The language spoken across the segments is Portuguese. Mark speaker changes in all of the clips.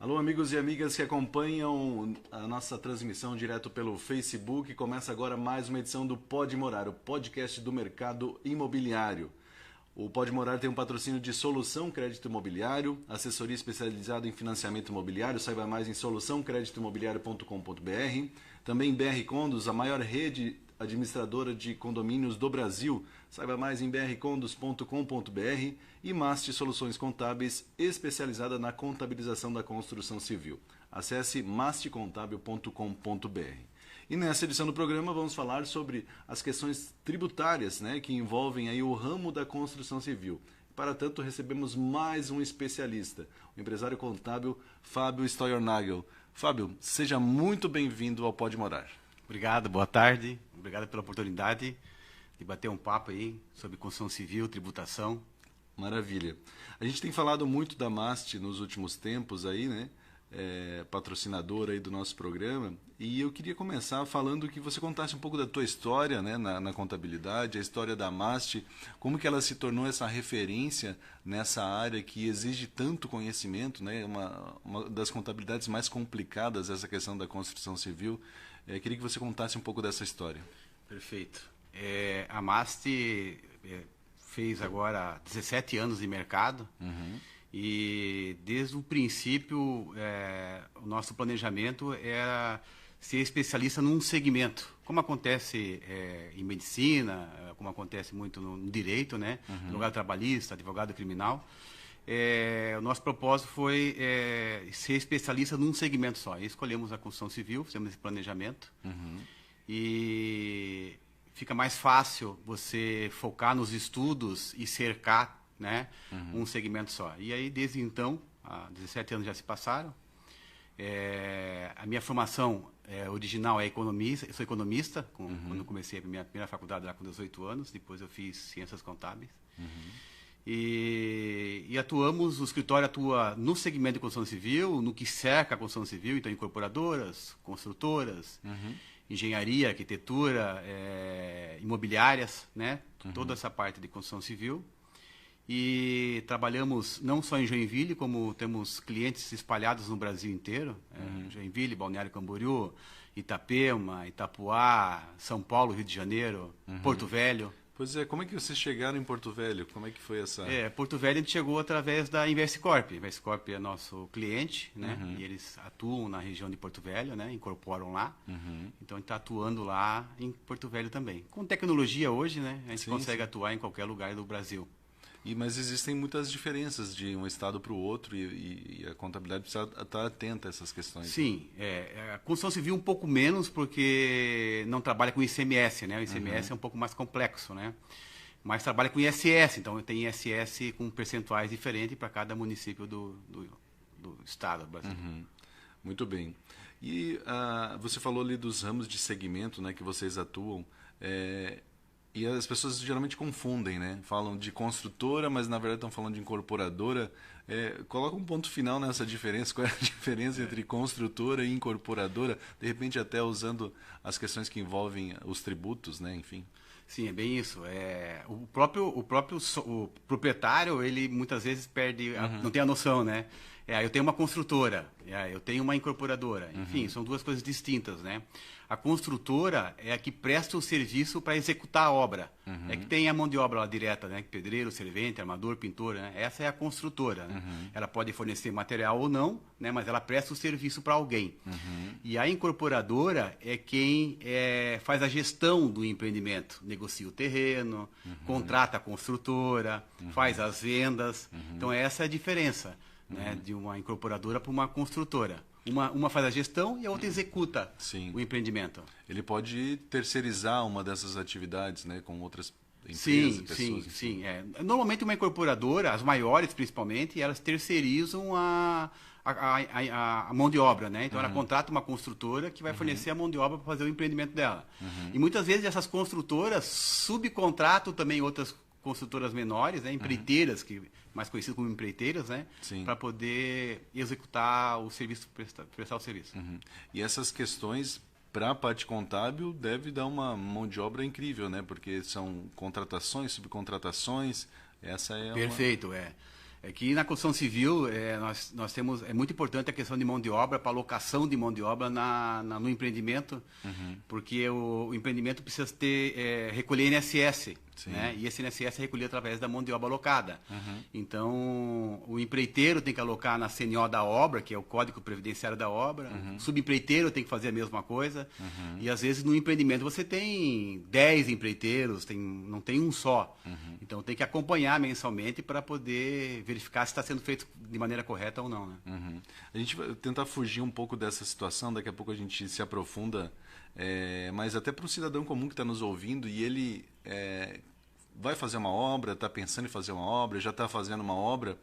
Speaker 1: Alô, amigos e amigas que acompanham a nossa transmissão direto pelo Facebook. Começa agora mais uma edição do Pode Morar, o podcast do mercado imobiliário. O Pode Morar tem um patrocínio de Solução Crédito Imobiliário, assessoria especializada em financiamento imobiliário. Saiba mais em soluçãocreditoimobiliario.com.br. Também BR Condos, a maior rede administradora de condomínios do Brasil. Saiba mais em brcondos.com.br. E Masti Soluções Contábeis, especializada na contabilização da construção civil. Acesse masticontábil.com.br. E nessa edição do programa vamos falar sobre as questões tributárias, que envolvem aí o ramo da construção civil. Para tanto, recebemos mais um especialista, o empresário contábil Fábio Steuernagel. Fábio, seja muito bem-vindo ao Pode Morar.
Speaker 2: Obrigado, boa tarde. Obrigado pela oportunidade de bater um papo aí sobre construção civil, tributação.
Speaker 1: Maravilha. A gente tem falado muito da Masti nos últimos tempos aí, patrocinadora aí do nosso programa, e eu queria começar falando que você contasse um pouco da tua história, na contabilidade, a história da Masti, como que ela se tornou essa referência nessa área que exige tanto conhecimento, uma das contabilidades mais complicadas, essa questão da construção civil. Queria que você contasse um pouco dessa história.
Speaker 2: Perfeito. A Masti fez agora 17 anos de mercado. E desde o princípio o nosso planejamento era ser especialista num segmento, como acontece em medicina, como acontece muito no direito, advogado trabalhista, advogado criminal. O nosso propósito foi ser especialista num segmento só. E escolhemos a construção civil, fizemos esse planejamento. E fica mais fácil você focar nos estudos e cercar um segmento só. E aí, desde então, há 17 anos já se passaram. A minha formação original é economista. Eu sou economista, quando eu comecei a minha primeira faculdade lá com 18 anos. Depois eu fiz ciências contábeis. E atuamos, o escritório atua no segmento de construção civil, no que cerca a construção civil, então incorporadoras, construtoras, engenharia, arquitetura, imobiliárias, toda essa parte de construção civil. E trabalhamos não só em Joinville, como temos clientes espalhados no Brasil inteiro, Joinville, Balneário Camboriú, Itapema, Itapuá, São Paulo, Rio de Janeiro, Porto Velho.
Speaker 1: Pois é, como é que vocês chegaram em Porto Velho? Como é que foi essa...
Speaker 2: Porto Velho a gente chegou através da Investcorp. A Investcorp é nosso cliente, e eles atuam na região de Porto Velho, incorporam lá. Então a gente está atuando lá em Porto Velho também. Com tecnologia hoje, a gente consegue atuar em qualquer lugar do Brasil.
Speaker 1: Mas existem muitas diferenças de um estado para o outro e a contabilidade precisa estar atenta a essas questões.
Speaker 2: Sim, a construção civil um pouco menos porque não trabalha com ICMS, O ICMS é um pouco mais complexo, Mas trabalha com ISS, então tem ISS com percentuais diferentes para cada município do estado do Brasil.
Speaker 1: Muito bem. E você falou ali dos ramos de segmento, que vocês atuam. E as pessoas geralmente confundem, Falam de construtora, mas na verdade estão falando de incorporadora. Coloca um ponto final nessa diferença. Qual é a diferença entre construtora e incorporadora? De repente até usando as questões que envolvem os tributos, enfim.
Speaker 2: Sim, é bem isso. O próprio proprietário, ele muitas vezes perde, não tem a noção, eu tenho uma construtora, eu tenho uma incorporadora. Enfim, são duas coisas distintas, A construtora é a que presta o serviço para executar a obra. É que tem a mão de obra lá direta, pedreiro, servente, armador, pintor, Essa é a construtora. Ela pode fornecer material ou não, mas ela presta o serviço para alguém. E a incorporadora é quem faz a gestão do empreendimento. Negocia o terreno, contrata a construtora, faz as vendas. Então, essa é a diferença. De uma incorporadora para uma construtora. Uma faz a gestão e a outra executa o empreendimento.
Speaker 1: Ele pode terceirizar uma dessas atividades, com outras empresas e pessoas.
Speaker 2: Sim. Normalmente uma incorporadora, as maiores principalmente, elas terceirizam a mão de obra, Então ela contrata uma construtora que vai fornecer a mão de obra para fazer o empreendimento dela. E muitas vezes essas construtoras subcontratam também outras construtoras menores, empreiteiras, mais conhecidas como empreiteiras, para poder executar o serviço, prestar o serviço.
Speaker 1: E essas questões, para a parte contábil, deve dar uma mão de obra incrível, Porque são contratações, subcontratações, essa é
Speaker 2: Perfeito, É que na construção civil nós temos, é muito importante a questão de mão de obra, para alocação de mão de obra no empreendimento, porque o empreendimento precisa recolher INSS, né? E esse INSS é recolhido através da mão de obra alocada. Então, o empreiteiro tem que alocar na CNO da obra, que é o Código Previdenciário da Obra, o subempreiteiro tem que fazer a mesma coisa, e às vezes no empreendimento você tem 10 empreiteiros, não tem um só. Então, tem que acompanhar mensalmente para poder verificar se está sendo feito de maneira correta ou não, né?
Speaker 1: A gente vai tentar fugir um pouco dessa situação, daqui a pouco a gente se aprofunda, mas até para um cidadão comum que está nos ouvindo e ele vai fazer uma obra, está pensando em fazer uma obra, já está fazendo uma obra,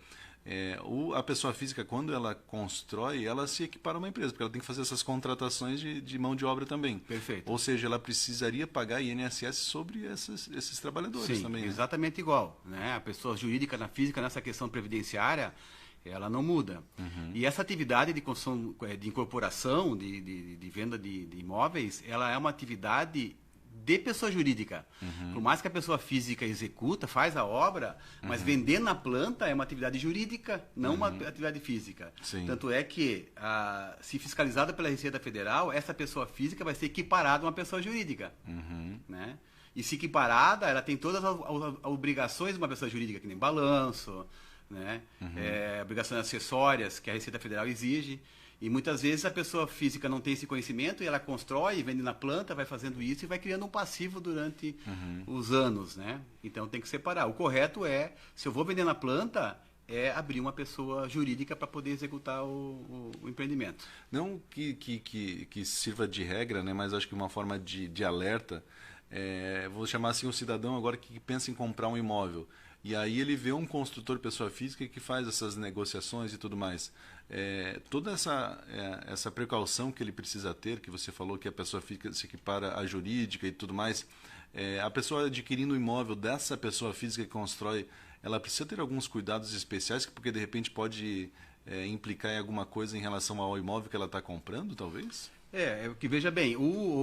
Speaker 1: a pessoa física, quando ela constrói, ela se equipara a uma empresa, porque ela tem que fazer essas contratações de mão de obra também.
Speaker 2: Perfeito.
Speaker 1: Ou seja, ela precisaria pagar INSS sobre esses trabalhadores.
Speaker 2: Sim,
Speaker 1: também.
Speaker 2: Exatamente igual, né? A pessoa jurídica na física, nessa questão previdenciária, ela não muda. E essa atividade de construção, de incorporação, de venda de imóveis, ela é uma atividade de pessoa jurídica. Por mais que a pessoa física executa, faz a obra, mas vender na planta é uma atividade jurídica, não uma atividade física.
Speaker 1: Sim.
Speaker 2: Tanto é que, se fiscalizada pela Receita Federal, essa pessoa física vai ser equiparada a uma pessoa jurídica. Né? E se equiparada, ela tem todas as obrigações de uma pessoa jurídica, que nem balanço, né? Obrigações acessórias que a Receita Federal exige. E muitas vezes a pessoa física não tem esse conhecimento e ela constrói, vende na planta, vai fazendo isso e vai criando um passivo durante os anos, né? Então tem que separar. O correto se eu vou vender na planta, abrir uma pessoa jurídica para poder executar o empreendimento.
Speaker 1: Não que sirva de regra, né? Mas acho que uma forma de alerta, vou chamar assim um cidadão agora que pensa em comprar um imóvel. E aí ele vê um construtor pessoa física que faz essas negociações e tudo mais. Toda essa precaução que ele precisa ter, que você falou que a pessoa física se equipara à jurídica e tudo mais, a pessoa adquirindo o imóvel dessa pessoa física que constrói, ela precisa ter alguns cuidados especiais, porque de repente pode implicar em alguma coisa em relação ao imóvel que ela está comprando, talvez?
Speaker 2: Que veja bem,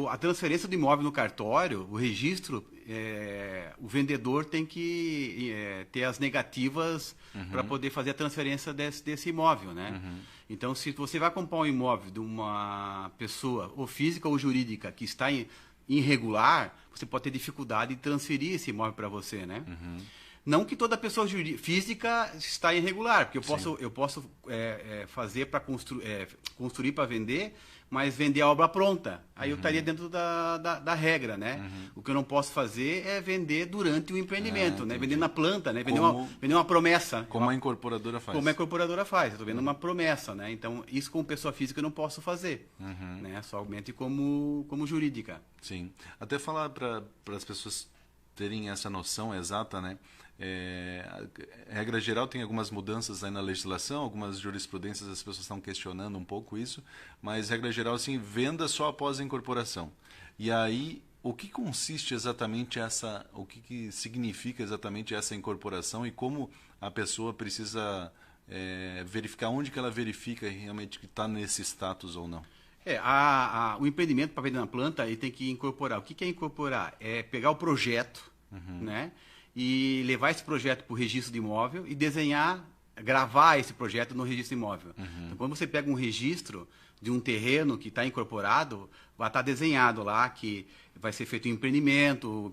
Speaker 2: a transferência do imóvel no cartório, o registro, o vendedor tem que ter as negativas para poder fazer a transferência desse imóvel, né? Então, se você vai comprar um imóvel de uma pessoa, ou física ou jurídica, que está irregular, você pode ter dificuldade de transferir esse imóvel para você, né? Não que toda pessoa física está irregular, porque eu posso fazer para construir para vender, mas vender a obra pronta. Aí eu estaria dentro da regra, né? O que eu não posso fazer é vender durante o empreendimento, né? Vender na planta, né? Vender uma promessa.
Speaker 1: Como a incorporadora faz.
Speaker 2: Como a incorporadora faz. Eu estou vendo uma promessa, né? Então, isso como pessoa física eu não posso fazer, né? Somente como jurídica.
Speaker 1: Sim. Até falar para as pessoas terem essa noção exata, né? Regra geral, tem algumas mudanças aí na legislação, algumas jurisprudências as pessoas estão questionando um pouco isso, mas regra geral, assim, venda só após a incorporação. E aí, o que consiste exatamente o que significa exatamente essa incorporação e como a pessoa precisa verificar, onde que ela verifica realmente que está nesse status ou não?
Speaker 2: O empreendimento para vender na planta, ele tem que incorporar. O que é incorporar? É pegar o projeto, né? E levar esse projeto para o registro de imóvel e gravar esse projeto no registro de imóvel. Então, quando você pega um registro de um terreno que está incorporado, vai estar desenhado lá que vai ser feito um empreendimento,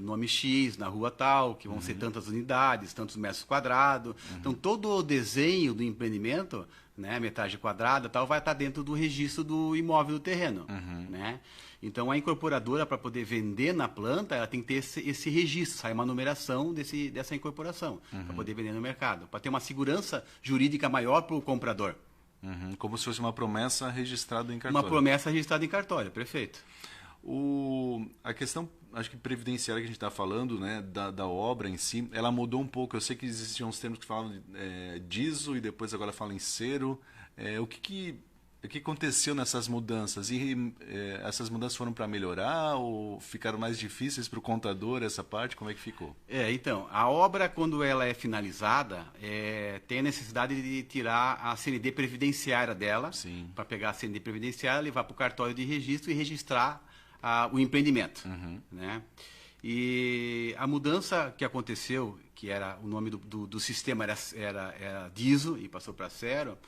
Speaker 2: nome X, na rua tal, que vão ser tantas unidades, tantos metros quadrados. Então, todo o desenho do empreendimento, né, metragem quadrada, tal, vai estar dentro do registro do imóvel do terreno, né? Então, a incorporadora, para poder vender na planta, ela tem que ter esse registro, sai uma numeração dessa incorporação, para poder vender no mercado, para ter uma segurança jurídica maior para o comprador.
Speaker 1: Como se fosse uma promessa registrada em cartório.
Speaker 2: Uma promessa registrada em cartório, perfeito.
Speaker 1: A questão, acho que previdenciária que a gente está falando, né, da obra em si, ela mudou um pouco. Eu sei que existiam uns termos que falavam de ISO e depois agora falam em CERO. O que aconteceu nessas mudanças? E essas mudanças foram para melhorar ou ficaram mais difíceis para o contador essa parte? Como é que ficou?
Speaker 2: Então, a obra, quando ela é finalizada, tem a necessidade de tirar a CND previdenciária dela, para pegar a CND previdenciária, levar para o cartório de registro e registrar o empreendimento, né? E a mudança que aconteceu, que era o nome do sistema era DISO e passou para Cero,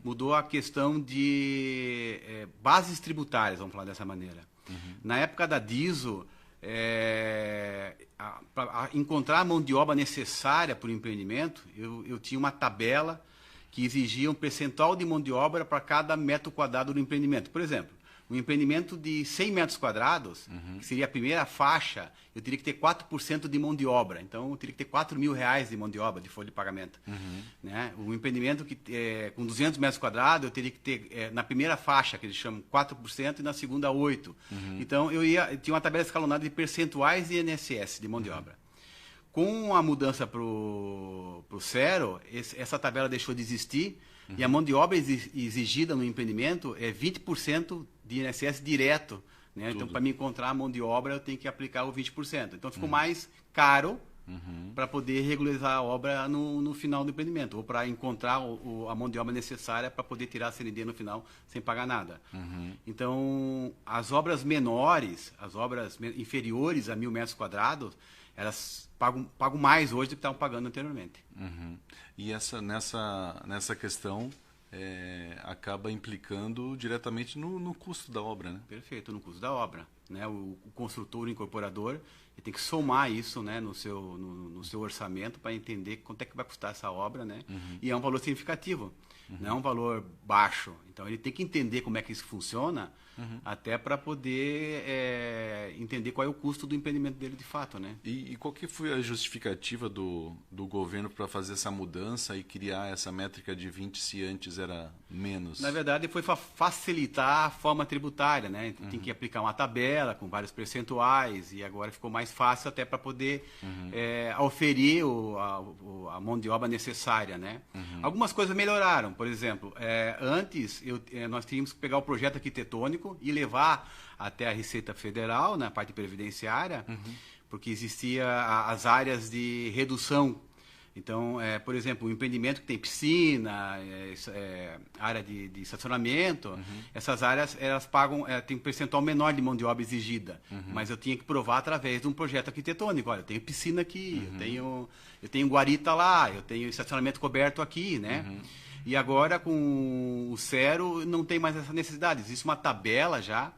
Speaker 2: mudou a questão de bases tributárias, vamos falar dessa maneira. Na época da DISO, para encontrar a mão de obra necessária para o empreendimento, eu tinha uma tabela que exigia um percentual de mão de obra para cada metro quadrado do empreendimento. Por exemplo, um empreendimento de 100 metros quadrados, que seria a primeira faixa, eu teria que ter 4% de mão de obra. Então, eu teria que ter R$4.000 de mão de obra, de folha de pagamento. Né? Um empreendimento com 200 metros quadrados, eu teria que ter, na primeira faixa, que eles chamam 4%, e na segunda 8%. Então, eu tinha uma tabela escalonada de percentuais de INSS, de mão de obra. Com a mudança para o Cero, essa tabela deixou de existir, e a mão de obra exigida no empreendimento é 20% de INSS direto. Né? Então, para me encontrar a mão de obra, eu tenho que aplicar o 20%. Então, ficou mais caro para poder regularizar a obra no final do empreendimento, ou para encontrar a mão de obra necessária para poder tirar a CND no final sem pagar nada. Então, as obras menores, as obras inferiores a 1.000 metros quadrados, elas pagam mais hoje do que estavam pagando anteriormente.
Speaker 1: E nessa questão acaba implicando diretamente no custo da obra, né?
Speaker 2: Perfeito, no custo da obra. Né? O construtor, o incorporador, ele tem que somar isso, né, no seu orçamento para entender quanto é que vai custar essa obra, né? E é um valor significativo, não é um valor baixo. Então, ele tem que entender como é que isso funciona, até para poder entender qual é o custo do empreendimento dele de fato, né?
Speaker 1: E qual que foi a justificativa do governo para fazer essa mudança e criar essa métrica de 20 se antes era menos?
Speaker 2: Na verdade, foi para facilitar a forma tributária, né? Tem que aplicar uma tabela com vários percentuais e agora ficou mais fácil até para poder oferir a mão de obra necessária, né? Algumas coisas melhoraram. Por exemplo, antes nós tínhamos que pegar o projeto arquitetônico e levar até a Receita Federal, na parte previdenciária, porque existia as áreas de redução. Então, por exemplo, um empreendimento que tem piscina, área de estacionamento, essas áreas elas pagam, tem um percentual menor de mão de obra exigida, mas eu tinha que provar através de um projeto arquitetônico. Olha, eu tenho piscina aqui, eu tenho guarita lá, eu tenho estacionamento coberto aqui, né? E agora, com o Cero, não tem mais essa necessidade. Existe uma tabela já,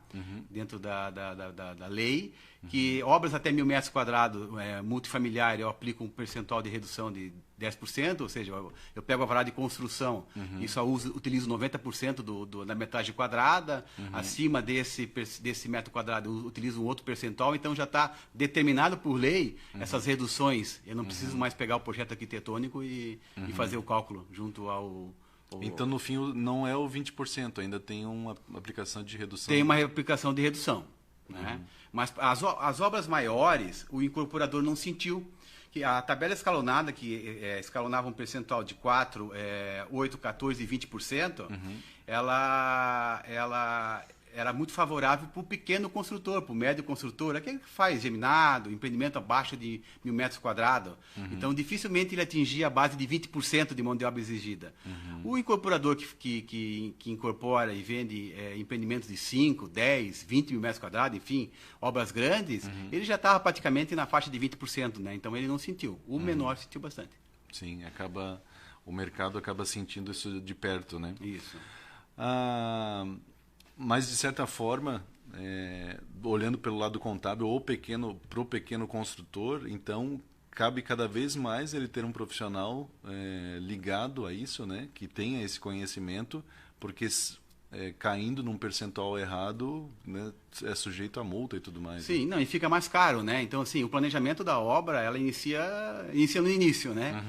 Speaker 2: dentro da lei, que obras até 1.000 metros quadrados, multifamiliar, eu aplico um percentual de redução de 10%, ou seja, eu pego a varada de construção e só utilizo 90% da metragem quadrada, acima desse metro quadrado eu utilizo um outro percentual, então já está determinado por lei essas reduções. Eu não preciso mais pegar o projeto arquitetônico e fazer o cálculo junto ao...
Speaker 1: Então, no fim, não é o 20%, ainda tem uma aplicação de redução.
Speaker 2: Tem uma aplicação de redução. Né? Mas as obras maiores, o incorporador não sentiu. Que a tabela escalonada, que escalonava um percentual de 4%, 8%, 14% e 20%, ela era muito favorável para o pequeno construtor, para o médio construtor, aquele que faz geminado, empreendimento abaixo de 1.000 metros quadrados. Então, dificilmente ele atingia a base de 20% de mão de obra exigida. O incorporador que incorpora e vende empreendimentos de 5, 10, 20 mil metros quadrados, enfim, obras grandes, ele já estava praticamente na faixa de 20%, né? Então, ele não sentiu. O menor sentiu bastante.
Speaker 1: Sim, o mercado acaba sentindo isso de perto, né?
Speaker 2: Isso.
Speaker 1: Mas, de certa forma, olhando pelo lado contábil ou para o pequeno construtor, então, cabe cada vez mais ele ter um profissional ligado a isso, né? Que tenha esse conhecimento, porque caindo num percentual errado, né, é sujeito a multa e tudo mais.
Speaker 2: Sim,
Speaker 1: né?
Speaker 2: não, e fica mais caro, né? Então, assim, o planejamento da obra, ela inicia no início, né?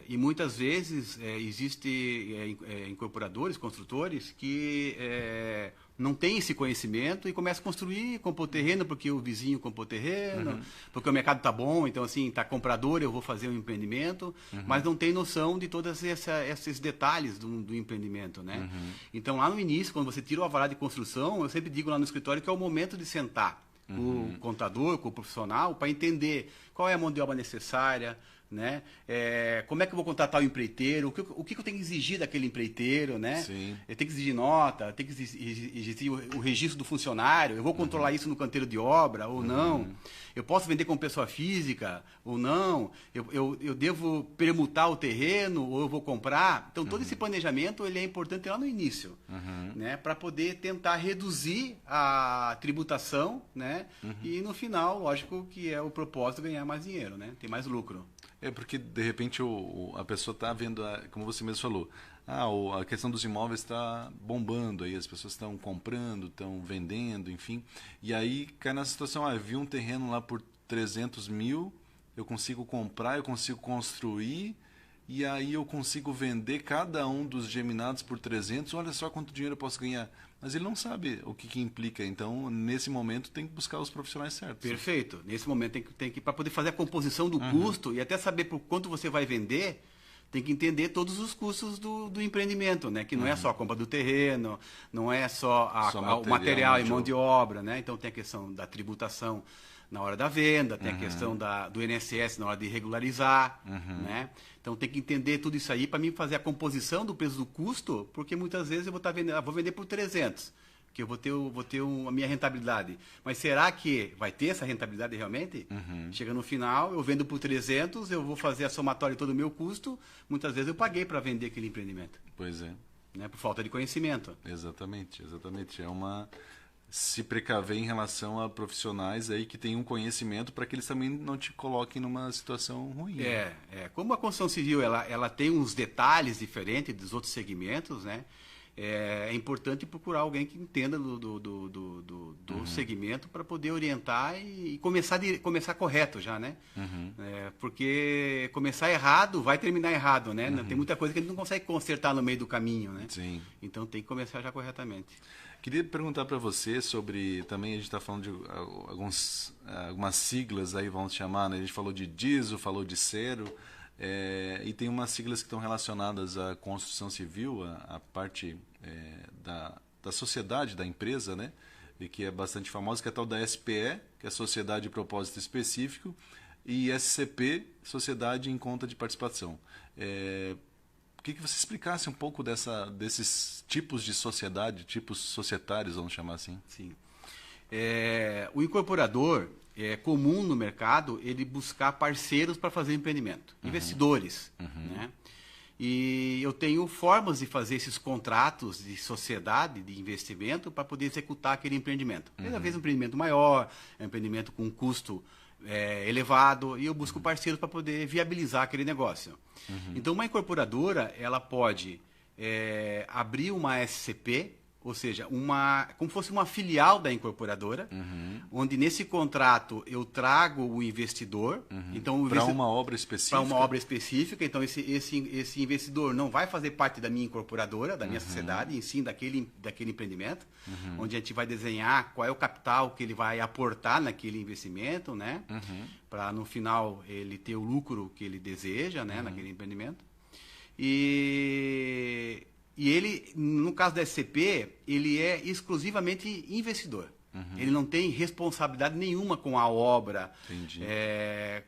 Speaker 2: E muitas vezes existe incorporadores, construtores, que não têm esse conhecimento e começam a construir, compor terreno, porque o vizinho comprou terreno, porque o mercado está bom, então, assim, está comprador, eu vou fazer um empreendimento, mas não tem noção de todos esses detalhes do empreendimento, né? Então, lá no início, quando você tira o alvará de construção, eu sempre digo lá no escritório que é o momento de sentar com o contador, com o profissional, para entender qual é a mão de obra necessária, né? Como é que eu vou contratar o empreiteiro? O que eu tenho que exigir daquele empreiteiro, né?
Speaker 1: Sim.
Speaker 2: Eu tenho que exigir nota, eu tenho que exigir o registro do funcionário, eu vou controlar isso no canteiro de obra ou não? Eu posso vender como pessoa física ou não? Eu devo permutar o terreno ou eu vou comprar? Então, todo esse planejamento ele é importante lá no início, né? Para poder tentar reduzir a tributação, né? E no final, lógico que é o propósito ganhar mais dinheiro, né? Ter mais lucro.
Speaker 1: Porque, de repente, a pessoa está vendo, como você mesmo falou, a questão dos imóveis está bombando, aí as pessoas estão comprando, estão vendendo, enfim. E aí cai nessa situação, eu vi um terreno lá por 300 mil, eu consigo comprar, eu consigo construir, e aí eu consigo vender cada um dos geminados por 300, olha só quanto dinheiro eu posso ganhar. Mas ele não sabe o que implica, então nesse momento tem que buscar os profissionais certos.
Speaker 2: Perfeito. Nesse momento tem que para poder fazer a composição do custo e até saber por quanto você vai vender, tem que entender todos os custos do empreendimento, né? Que não é só a compra do terreno, não é só o material e mão de obra, né? Então tem a questão da tributação na hora da venda, tem a questão do INSS na hora de regularizar, né? Então tem que entender tudo isso aí para mim fazer a composição do preço do custo, porque muitas vezes eu vou vender por 300, que eu vou ter a minha rentabilidade. Mas será que vai ter essa rentabilidade realmente? Chega no final, eu vendo por 300, eu vou fazer a somatória de todo o meu custo, muitas vezes eu paguei para vender aquele empreendimento.
Speaker 1: Pois é.
Speaker 2: Né? Por falta de conhecimento.
Speaker 1: Exatamente. Se precaver em relação a profissionais aí que têm um conhecimento para que eles também não te coloquem numa situação ruim.
Speaker 2: Como a construção civil ela tem uns detalhes diferentes dos outros segmentos, né? É importante procurar alguém que entenda do segmento para poder orientar e começar correto já, né? Porque começar errado vai terminar errado, né? Tem muita coisa que a gente não consegue consertar no meio do caminho, né?
Speaker 1: Sim.
Speaker 2: Então tem que começar já corretamente.
Speaker 1: Queria perguntar para você sobre, também a gente está falando de algumas siglas aí, vamos chamar, né? A gente falou de DISO, falou de CERO, e tem umas siglas que estão relacionadas à construção civil, a parte da sociedade, da empresa, né? E que é bastante famosa, que é a tal da SPE, que é Sociedade de Propósito Específico, e SCP, Sociedade em Conta de Participação. Queria que você explicasse um pouco desses tipos de sociedade, tipos societários, vamos chamar assim.
Speaker 2: Sim. O incorporador, é comum no mercado ele buscar parceiros para fazer empreendimento, investidores. Né? E eu tenho formas de fazer esses contratos de sociedade, de investimento, para poder executar aquele empreendimento. Às vezes um empreendimento maior, um empreendimento com custo elevado, e eu busco parceiros para poder viabilizar aquele negócio. Então, uma incorporadora, ela pode abrir uma SCP, ou seja, como fosse uma filial da incorporadora, onde nesse contrato eu trago o investidor. Então,
Speaker 1: para uma obra específica?
Speaker 2: Para uma obra específica. Então, esse investidor não vai fazer parte da minha incorporadora, da minha sociedade, em si, daquele empreendimento, onde a gente vai desenhar qual é o capital que ele vai aportar naquele investimento, né? Para, no final, ele ter o lucro que ele deseja, né? Naquele empreendimento. E ele, no caso da SCP, ele é exclusivamente investidor. Ele não tem responsabilidade nenhuma com a obra,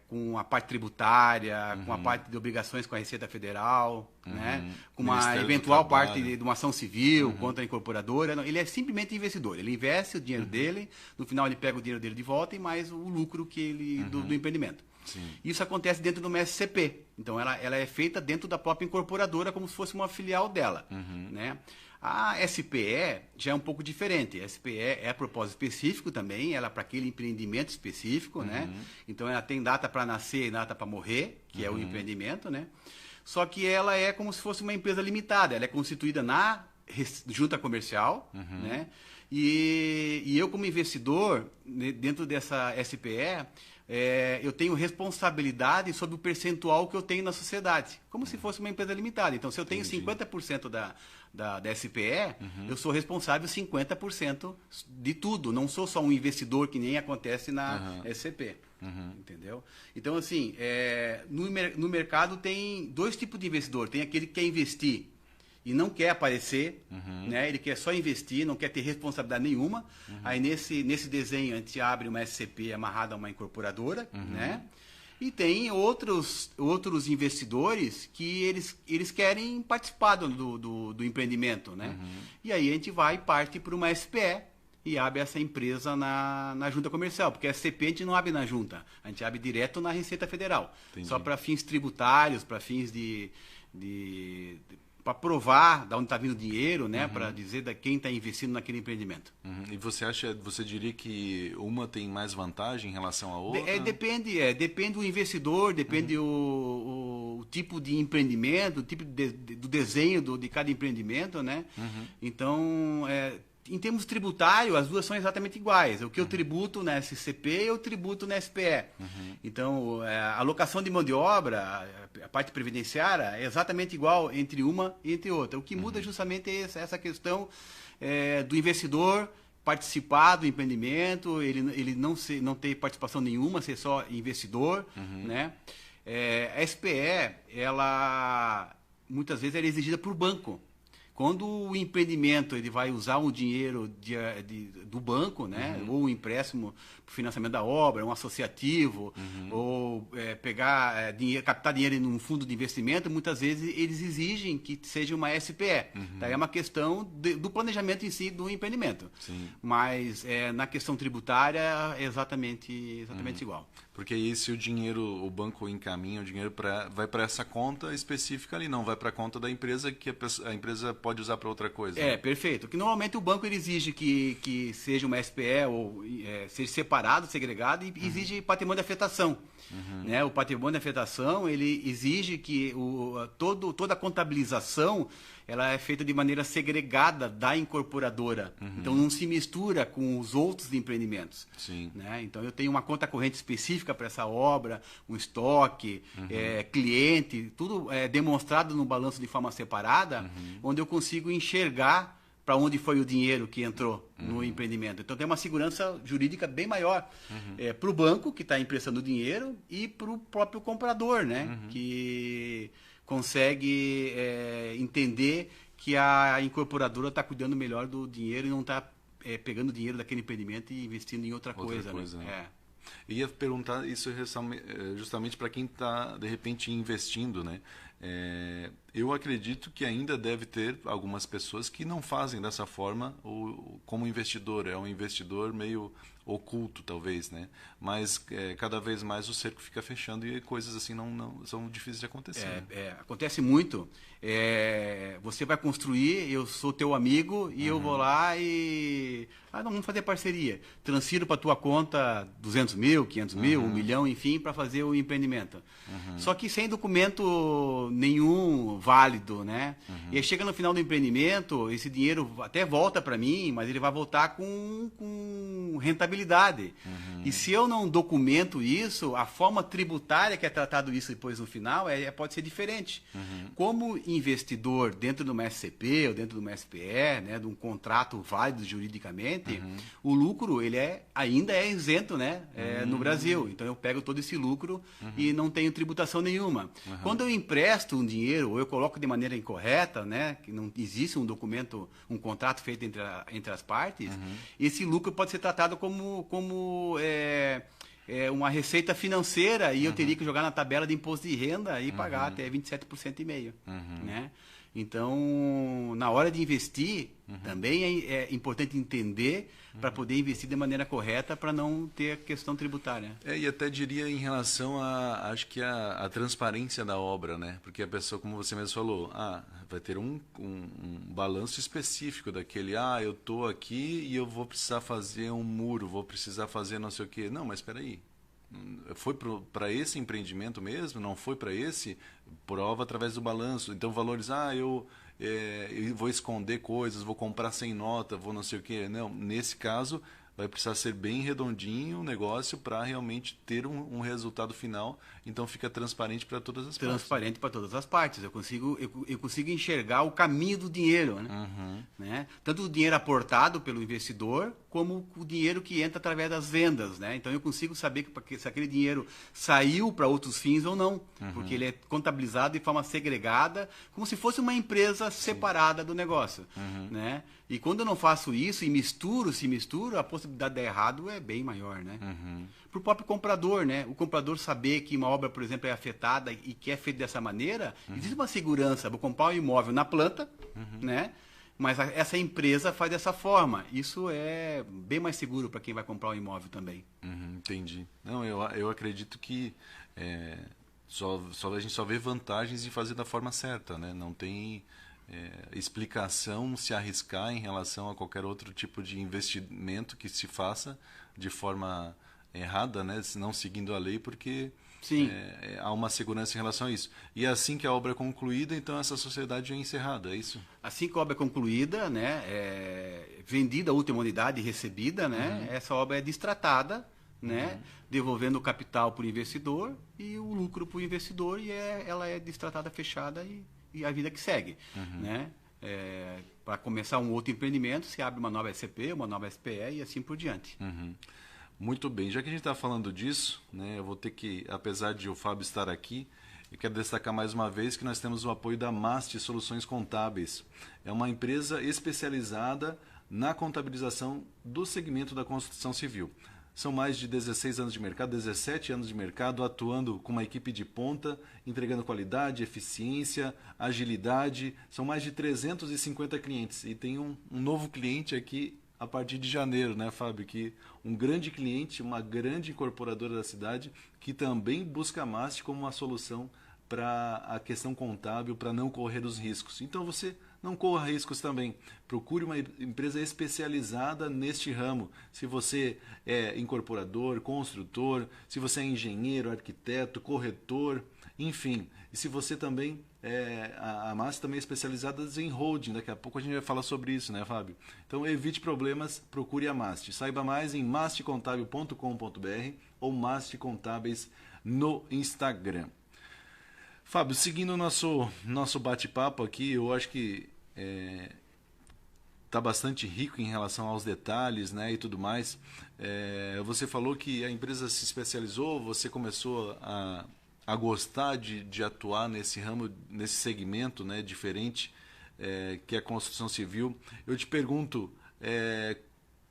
Speaker 2: com a parte tributária, com a parte de obrigações com a Receita Federal, né? Com uma eventual parte de uma ação civil contra a incorporadora. Não, ele é simplesmente investidor. Ele investe o dinheiro dele, no final ele pega o dinheiro dele de volta e mais o lucro que ele do empreendimento. Sim. Isso acontece dentro de uma SCP. Então, ela é feita dentro da própria incorporadora, como se fosse uma filial dela. Né? A SPE já é um pouco diferente. A SPE é a propósito específico também, ela é para aquele empreendimento específico. Né? Então, ela tem data para nascer e data para morrer, que é o empreendimento. Né? Só que ela é como se fosse uma empresa limitada. Ela é constituída na junta comercial, né? E eu, como investidor, dentro dessa SPE, eu tenho responsabilidade sobre o percentual que eu tenho na sociedade, como se fosse uma empresa limitada. Então, se eu tenho 50% da SPE, eu sou responsável 50% de tudo. Não sou só um investidor, que nem acontece na SCP. Entendeu? Então, assim, no mercado tem dois tipos de investidor. Tem aquele que quer investir e não quer aparecer, né? Ele quer só investir, não quer ter responsabilidade nenhuma. Aí nesse desenho a gente abre uma SCP amarrada a uma incorporadora, né? E tem outros investidores que eles querem participar do empreendimento, né? E aí a gente vai e parte para uma SPE e abre essa empresa na junta comercial, porque a SCP a gente não abre na junta, a gente abre direto na Receita Federal.
Speaker 1: Entendi.
Speaker 2: Só para fins tributários, para fins para provar de onde está vindo o dinheiro, né? Para dizer de quem está investindo naquele empreendimento.
Speaker 1: E você diria que uma tem mais vantagem em relação à outra?
Speaker 2: Depende do investidor, depende o tipo de empreendimento, o tipo do desenho de cada empreendimento, né? Então, em termos tributários, as duas são exatamente iguais. O que eu tributo na SCP, eu tributo na SPE. Então, a alocação de mão de obra, a parte previdenciária, é exatamente igual entre uma e entre outra. O que muda justamente é essa questão do investidor participar do empreendimento, ele não ter participação nenhuma, ser só investidor, né? A SPE, ela muitas vezes é exigida por banco. Quando o empreendimento ele vai usar o dinheiro do banco, né, ou um empréstimo para o financiamento da obra, um associativo, ou pegar dinheiro, captar dinheiro em um fundo de investimento, muitas vezes eles exigem que seja uma SPE. Daí é uma questão do planejamento em si do empreendimento.
Speaker 1: Sim.
Speaker 2: Mas na questão tributária é exatamente igual.
Speaker 1: Porque aí se o banco encaminha o dinheiro vai para essa conta específica ali, não vai para a conta da empresa que a empresa pode usar para outra coisa.
Speaker 2: Perfeito. Que normalmente o banco ele exige que seja uma SPE ou seja separado, segregado e exige patrimônio de afetação. Né? O patrimônio de afetação ele exige que toda a contabilização ela é feita de maneira segregada da incorporadora. Então não se mistura com os outros empreendimentos.
Speaker 1: Sim.
Speaker 2: Né? Então eu tenho uma conta corrente específica para essa obra, um estoque, cliente, tudo demonstrado no balanço de forma separada, onde eu consigo enxergar para onde foi o dinheiro que entrou no empreendimento. Então tem uma segurança jurídica bem maior para o banco que está emprestando dinheiro e para o próprio comprador, né? Que consegue entender que a incorporadora está cuidando melhor do dinheiro e não está pegando dinheiro daquele empreendimento e investindo em outra coisa. Né?
Speaker 1: Ia perguntar isso justamente para quem está, de repente, investindo, né? Eu acredito que ainda deve ter algumas pessoas que não fazem dessa forma como investidor. É um investidor meio oculto, talvez, né? Mas cada vez mais o cerco fica fechando e coisas assim não são difíceis de acontecer. Né?
Speaker 2: Acontece muito. Você vai construir, eu sou teu amigo e eu vou lá e... não, vamos fazer parceria. Transfiro para tua conta 200 mil, 500 mil, 1 milhão, enfim, para fazer o empreendimento. Só que sem documento nenhum válido, né? E aí chega no final do empreendimento, esse dinheiro até volta para mim, mas ele vai voltar com rentabilidade. E se eu não documento isso, a forma tributária que é tratado isso depois no final pode ser diferente. Como investidor dentro de uma SCP ou dentro de uma SPE, né, de um contrato válido juridicamente, o lucro ele ainda é isento, né, no Brasil. Então eu pego todo esse lucro e não tenho tributação nenhuma. Quando eu empresto um dinheiro ou eu coloco de maneira incorreta, né, que não existe um documento, um contrato feito entre as partes, esse lucro pode ser tratado como uma receita financeira e eu teria que jogar na tabela de imposto de renda e pagar até 27,5%. Né? Então, na hora de investir, também é importante entender para poder investir de maneira correta para não ter a questão tributária.
Speaker 1: E até diria em relação acho que a transparência da obra, né? Porque a pessoa, como você mesmo falou, vai ter um balanço específico daquele, eu estou aqui e eu vou precisar fazer um muro, vou precisar fazer não sei o quê. Não, mas espera aí. Foi para esse empreendimento mesmo? Não foi para esse? Prova através do balanço. Então, valores, eu vou esconder coisas, vou comprar sem nota, vou não sei o quê. Não, nesse caso, vai precisar ser bem redondinho o negócio para realmente ter um resultado final. Então, fica transparente para todas as partes.
Speaker 2: Transparente para todas as partes. Eu consigo enxergar o caminho do dinheiro. Né? Tanto o dinheiro aportado pelo investidor, como o dinheiro que entra através das vendas, né? Então eu consigo saber se aquele dinheiro saiu para outros fins ou não, porque ele é contabilizado de forma segregada, como se fosse uma empresa separada do negócio, né? E quando eu não faço isso e se misturo, a possibilidade de dar errado é bem maior, né? Para o próprio comprador, né? O comprador saber que uma obra, por exemplo, é afetada e que é feita dessa maneira, existe uma segurança. Vou comprar um imóvel na planta, né? Mas essa empresa faz dessa forma. Isso é bem mais seguro para quem vai comprar um imóvel também.
Speaker 1: Entendi. Não, eu acredito que a gente só vê vantagens em fazer da forma certa, né? Não tem explicação se arriscar em relação a qualquer outro tipo de investimento que se faça de forma errada, né? Não seguindo a lei, porque
Speaker 2: Sim.
Speaker 1: Há uma segurança em relação a isso. E assim que a obra é concluída, então essa sociedade é encerrada, é isso?
Speaker 2: Assim que a obra é concluída, né, vendida a última unidade e recebida, né, essa obra é destratada, né, devolvendo o capital para o investidor e o lucro para o investidor, e ela é destratada, fechada e a vida que segue. Né? Para começar um outro empreendimento, se abre uma nova SCP, uma nova SPE e assim por diante.
Speaker 1: Muito bem, já que a gente está falando disso, né, eu vou ter que, apesar de o Fábio estar aqui, eu quero destacar mais uma vez que nós temos o apoio da MAST Soluções Contábeis. É uma empresa especializada na contabilização do segmento da construção civil. São mais de 16 anos de mercado, 17 anos de mercado, atuando com uma equipe de ponta, entregando qualidade, eficiência, agilidade. São mais de 350 clientes e tem um novo cliente aqui a partir de janeiro, né, Fábio? Que um grande cliente, uma grande incorporadora da cidade, que também busca a MAST como uma solução para a questão contábil, para não correr os riscos. Então você não corra riscos também. Procure uma empresa especializada neste ramo. Se você é incorporador, construtor, se você é engenheiro, arquiteto, corretor, enfim. E se você também a MAST também é especializada em holding. Daqui a pouco a gente vai falar sobre isso, né, Fábio? Então evite problemas, procure a MAST. Saiba mais em mastcontábil.com.br ou MAST Contábeis no Instagram. Fábio, seguindo o nosso bate-papo aqui, eu acho que está bastante rico em relação aos detalhes, né, e tudo mais. Você falou que a empresa se especializou, você começou a gostar de atuar nesse ramo, nesse segmento, né, diferente, que é a construção civil. Eu te pergunto,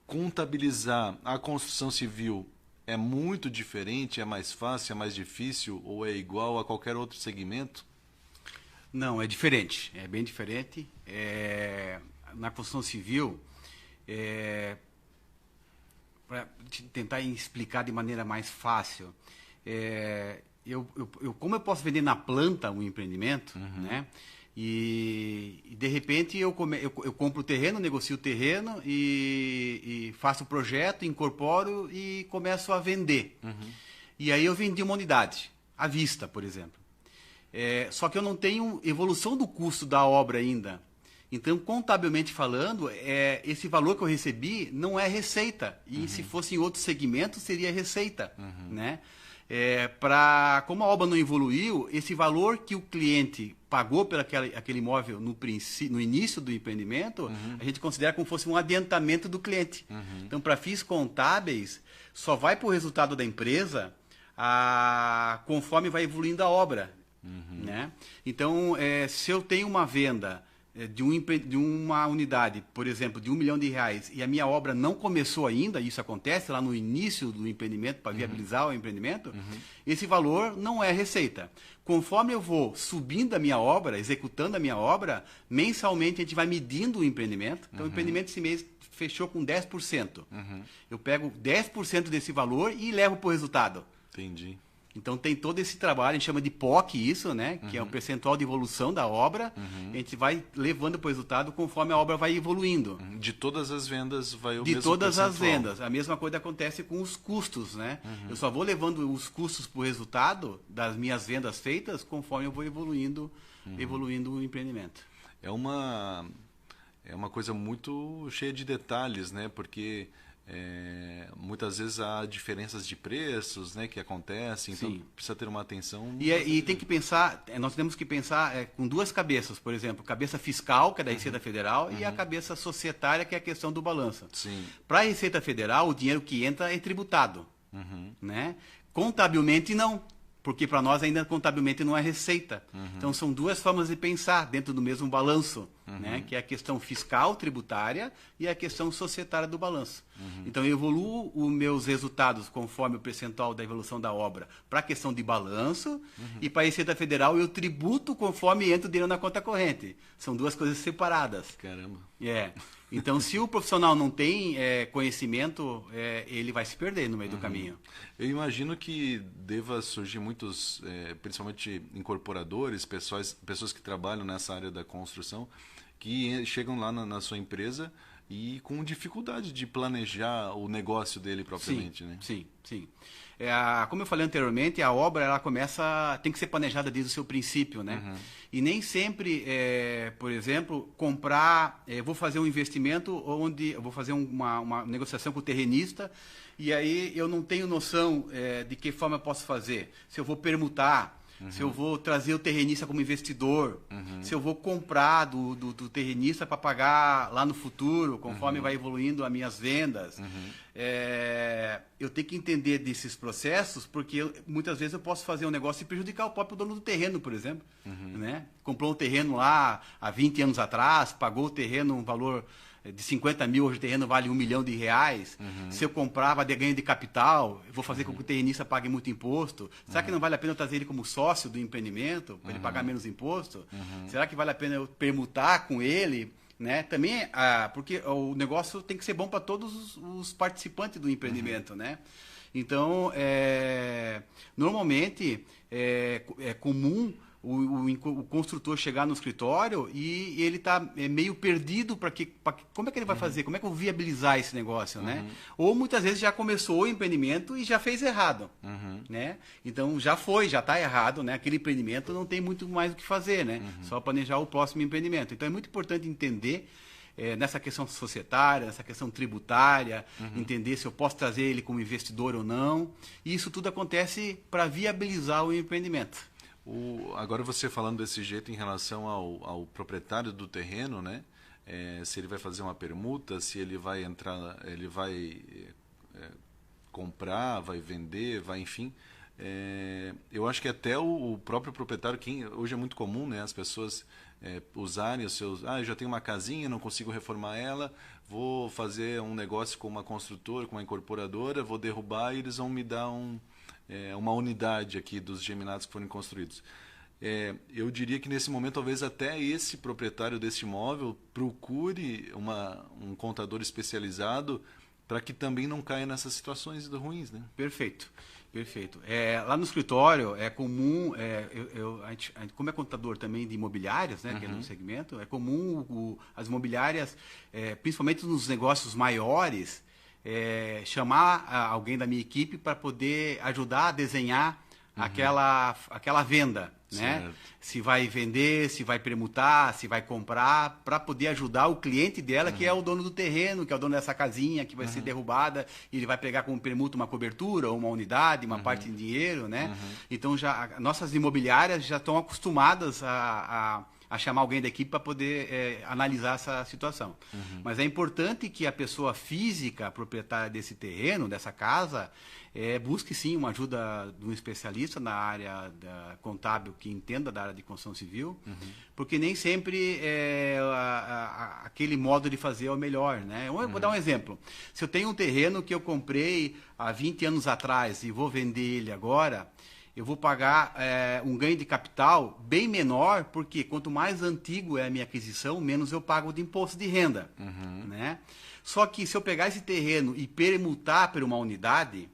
Speaker 1: contabilizar a construção civil é muito diferente, é mais fácil, é mais difícil ou é igual a qualquer outro segmento?
Speaker 2: Não, é diferente, é bem diferente. Na construção civil, para tentar explicar de maneira mais fácil, como eu posso vender na planta um empreendimento, né? E de repente eu compro o terreno, negocio o terreno e faço o projeto, incorporo e começo a vender. E aí eu vendi uma unidade, à vista, por exemplo. Só que eu não tenho evolução do custo da obra ainda. Então, contabilmente falando, esse valor que eu recebi não é receita. E se fosse em outro segmento, seria receita, né? Como a obra não evoluiu, esse valor que o cliente pagou por aquele imóvel no início do empreendimento, a gente considera como se fosse um adiantamento do cliente. Então, para fins contábeis, só vai para o resultado da empresa conforme vai evoluindo a obra. Né? Então, se eu tenho uma venda de uma unidade, por exemplo, de R$1 milhão, e a minha obra não começou ainda, isso acontece lá no início do empreendimento, para viabilizar o empreendimento, esse valor não é receita. Conforme eu vou subindo a minha obra, executando a minha obra, mensalmente a gente vai medindo o empreendimento. Então, o empreendimento esse mês fechou com 10%. Eu pego 10% desse valor e levo para o resultado.
Speaker 1: Entendi.
Speaker 2: Então tem todo esse trabalho, a gente chama de POC isso, né? Que é o percentual de evolução da obra. A gente vai levando para o resultado conforme a obra vai evoluindo.
Speaker 1: De todas as vendas vai o mesmo
Speaker 2: De todas
Speaker 1: percentual.
Speaker 2: as vendas. A mesma coisa acontece com os custos, né? Eu só vou levando os custos para o resultado das minhas vendas feitas conforme eu vou evoluindo o empreendimento.
Speaker 1: É uma coisa muito cheia de detalhes, né? Porque muitas vezes há diferenças de preços, né, que acontecem, então
Speaker 2: Sim.
Speaker 1: precisa ter uma atenção.
Speaker 2: E tem que pensar, nós temos que pensar com duas cabeças, por exemplo, cabeça fiscal, que é da Receita Federal, e a cabeça societária, que é a questão do balanço.
Speaker 1: Sim.
Speaker 2: Para a Receita Federal, o dinheiro que entra é tributado, né? Contabilmente não, porque para nós ainda contabilmente não é receita. Então são duas formas de pensar dentro do mesmo balanço, né? Que é a questão fiscal, tributária, e a questão societária do balanço. Então eu evoluo os meus resultados conforme o percentual da evolução da obra para a questão de balanço, e para a Receita Federal eu tributo conforme entra o dinheiro na conta corrente. São duas coisas separadas.
Speaker 1: Caramba.
Speaker 2: Então, se o profissional não tem conhecimento, ele vai se perder no meio do caminho.
Speaker 1: Eu imagino que deva surgir muitos, principalmente incorporadores, pessoas que trabalham nessa área da construção, que chegam lá na sua empresa e com dificuldade de planejar o negócio dele propriamente, né?
Speaker 2: Sim. Como eu falei anteriormente, a obra tem que ser planejada desde o seu princípio, né? E nem sempre, por exemplo, vou fazer um investimento onde eu vou fazer uma negociação com o terrenista e aí eu não tenho noção de que forma eu posso fazer. Se eu vou permutar, se eu vou trazer o terrenista como investidor, se eu vou comprar do terrenista para pagar lá no futuro, conforme vai evoluindo as minhas vendas. Eu tenho que entender desses processos, porque muitas vezes eu posso fazer um negócio e prejudicar o próprio dono do terreno, por exemplo. Né? Comprou um terreno lá há 20 anos atrás, pagou o terreno um valor de 50 mil, hoje o terreno vale R$1 milhão. Se eu comprava de ganho de capital, eu vou fazer com que o terrenista pague muito imposto. Será que não vale a pena eu trazer ele como sócio do empreendimento, para ele pagar menos imposto? Será que vale a pena eu permutar com ele? Né? Também, porque o negócio tem que ser bom para todos os participantes do empreendimento. Né? Então, normalmente, é comum o construtor chegar no escritório e ele está meio perdido como é que ele vai fazer, como é que eu vou viabilizar esse negócio, né? Ou muitas vezes já começou o empreendimento e já fez errado, né? Então já está errado, né? Aquele empreendimento não tem muito mais o que fazer, né? Só planejar o próximo empreendimento. Então é muito importante entender nessa questão societária, nessa questão tributária, entender se eu posso trazer ele como investidor ou não. E isso tudo acontece para viabilizar o empreendimento.
Speaker 1: Agora você falando desse jeito em relação ao proprietário do terreno, né? Se ele vai fazer uma permuta, se ele vai comprar, vai vender, enfim. Eu acho que até o próprio proprietário, hoje é muito comum, né? As pessoas usarem os seus... eu já tenho uma casinha, não consigo reformar ela, vou fazer um negócio com uma construtora, com uma incorporadora, vou derrubar e eles vão me dar uma unidade aqui dos geminados que forem construídos. Eu diria que nesse momento talvez até esse proprietário desse imóvel procure um contador especializado para que também não caia nessas situações ruins, né?
Speaker 2: Perfeito. Lá no escritório é comum, como é contador também de imobiliárias, né, que é no segmento, é comum as imobiliárias, principalmente nos negócios maiores, chamar alguém da minha equipe para poder ajudar a desenhar aquela venda, né? Se vai vender, se vai permutar, se vai comprar, para poder ajudar o cliente dela, que é o dono do terreno, que é o dono dessa casinha que vai ser derrubada, e ele vai pegar como permuta uma cobertura, ou uma unidade, uma parte em dinheiro, né? Então nossas imobiliárias já estão acostumadas a chamar alguém da equipe para poder analisar essa situação. Mas é importante que a pessoa física, proprietária desse terreno, dessa casa, busque sim uma ajuda de um especialista na área contábil que entenda da área de construção civil, porque nem sempre aquele modo de fazer é o melhor, né? Eu vou dar um exemplo. Se eu tenho um terreno que eu comprei há 20 anos atrás e vou vender ele agora, eu vou pagar um ganho de capital bem menor, porque quanto mais antigo é a minha aquisição, menos eu pago de imposto de renda. Né? Só que se eu pegar esse terreno e permutar por uma unidade,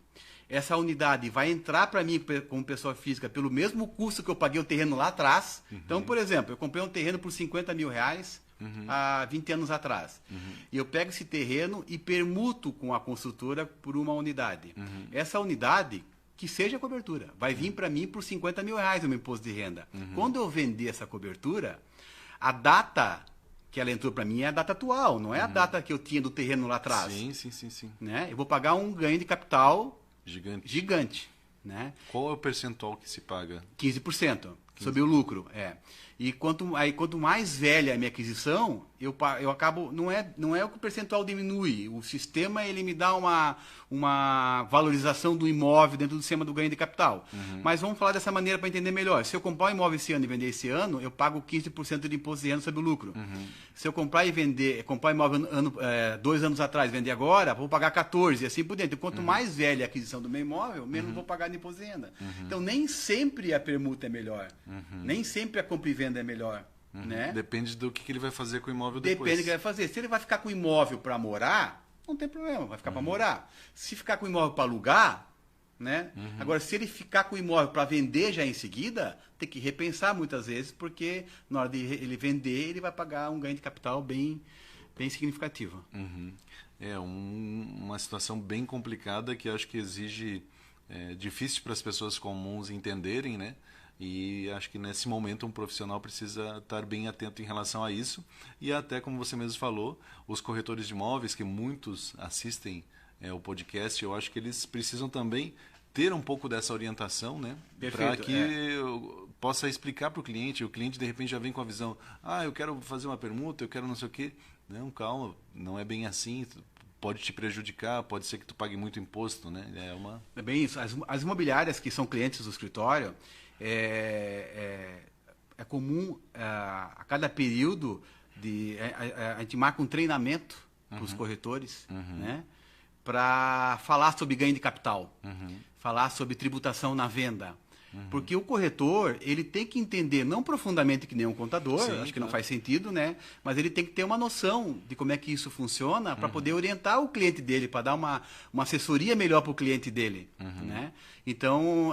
Speaker 2: essa unidade vai entrar para mim como pessoa física pelo mesmo custo que eu paguei o terreno lá atrás. Então, por exemplo, eu comprei um terreno por R$50 mil há 20 anos atrás. E eu pego esse terreno e permuto com a construtora por uma unidade. Essa unidade, que seja a cobertura, vai vir para mim por R$50 mil o meu imposto de renda. Quando eu vender essa cobertura, a data que ela entrou para mim é a data atual, não é a data que eu tinha do terreno lá atrás.
Speaker 1: Sim.
Speaker 2: Né? Eu vou pagar um ganho de capital
Speaker 1: gigante.
Speaker 2: Né?
Speaker 1: Qual é o percentual que se paga?
Speaker 2: 15%. Sobre o lucro, E quanto mais velha a minha aquisição, eu acabo... Não é que o percentual diminui. O sistema ele me dá uma valorização do imóvel dentro do sistema do ganho de capital. Mas vamos falar dessa maneira para entender melhor. Se eu comprar um imóvel esse ano e vender esse ano, eu pago 15% de imposto de renda sobre o lucro. Se eu comprar imóvel 2 anos atrás e vender agora, vou pagar 14% e assim por dentro. Quanto mais velha a aquisição do meu imóvel, menos vou pagar de imposto de renda. Então, nem sempre a permuta é melhor. Nem sempre a compra e venda é melhor. Né?
Speaker 1: Depende do que ele vai fazer com o imóvel depois.
Speaker 2: Depende do que ele vai fazer. Se ele vai ficar com o imóvel para morar, não tem problema, vai ficar para morar. Se ficar com o imóvel para alugar, né? Agora, se ele ficar com o imóvel para vender já em seguida, tem que repensar muitas vezes, porque na hora de ele vender, ele vai pagar um ganho de capital bem significativo.
Speaker 1: É uma situação bem complicada que acho que exige... difícil para as pessoas comuns entenderem, né? E acho que nesse momento um profissional precisa estar bem atento em relação a isso. E até, como você mesmo falou, os corretores de imóveis, que muitos assistem o podcast, eu acho que eles precisam também ter um pouco dessa orientação, né? Para que eu possa explicar para o cliente de repente já vem com a visão, eu quero fazer uma permuta, eu quero não sei o quê. Não, calma, não é bem assim, pode te prejudicar, pode ser que tu pague muito imposto, né?
Speaker 2: É bem isso. As imobiliárias que são clientes do escritório, é comum a cada período a gente marca um treinamento para os corretores, né? Para falar sobre ganho de capital, falar sobre tributação na venda. Porque o corretor, ele tem que entender, não profundamente que nem um contador, acho que não faz sentido, né? Mas ele tem que ter uma noção de como é que isso funciona para poder orientar o cliente dele, para dar uma assessoria melhor para o cliente dele, né? Então,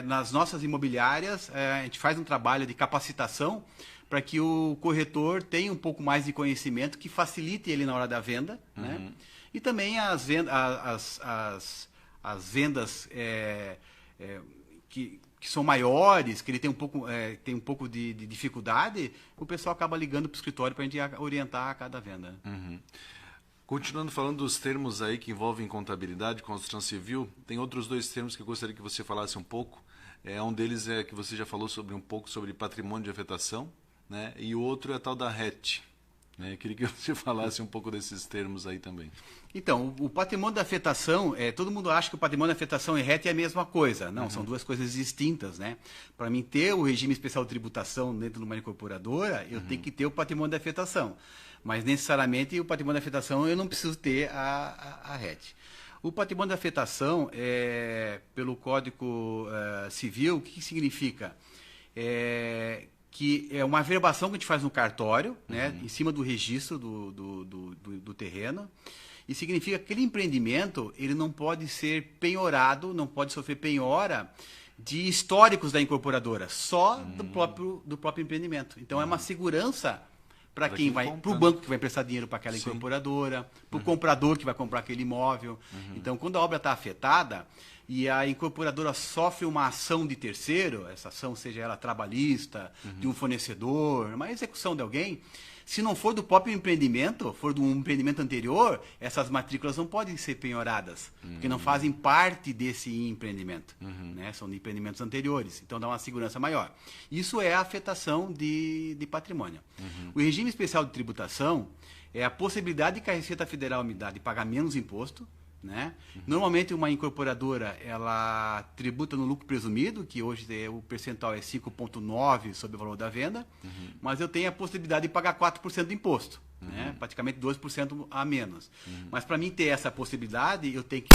Speaker 2: nas nossas imobiliárias, a gente faz um trabalho de capacitação para que o corretor tenha um pouco mais de conhecimento que facilite ele na hora da venda, né? E também as vendas que são maiores, que ele tem um pouco de dificuldade, o pessoal acaba ligando para o escritório para a gente orientar a cada venda.
Speaker 1: Continuando falando dos termos aí que envolvem contabilidade, construção civil, tem outros 2 termos que eu gostaria que você falasse um pouco. Um deles é que você já falou um pouco sobre patrimônio de afetação, né? E o outro é a tal da RET. Eu queria que você falasse um pouco desses termos aí também.
Speaker 2: Então, o patrimônio da afetação, todo mundo acha que o patrimônio da afetação e RET é a mesma coisa. Não, são duas coisas distintas, né? Para mim ter o regime especial de tributação dentro de uma incorporadora, eu tenho que ter o patrimônio da afetação. Mas necessariamente o patrimônio da afetação eu não preciso ter a RET. O patrimônio da afetação, pelo Código Civil, o que significa? Que é uma averbação que a gente faz no cartório, né, em cima do registro do terreno, e significa que aquele empreendimento ele não pode ser penhorado, não pode sofrer penhora de históricos da incorporadora, só do próprio empreendimento. Então é uma segurança para quem vai, para o banco que vai emprestar dinheiro para aquela incorporadora, para o comprador que vai comprar aquele imóvel. Então, quando a obra está afetada e a incorporadora sofre uma ação de terceiro, essa ação seja ela trabalhista, de um fornecedor, uma execução de alguém, se não for do próprio empreendimento, for de um empreendimento anterior, essas matrículas não podem ser penhoradas, porque não fazem parte desse empreendimento, né? São de empreendimentos anteriores, então dá uma segurança maior. Isso é a afetação de patrimônio. O regime especial de tributação é a possibilidade que a Receita Federal me dá de pagar menos imposto, né? Normalmente uma incorporadora ela tributa no lucro presumido, que hoje o percentual é 5,9% sobre o valor da venda, mas eu tenho a possibilidade de pagar 4% de imposto, né? Praticamente 2% a menos. Mas para mim ter essa possibilidade, eu tenho que...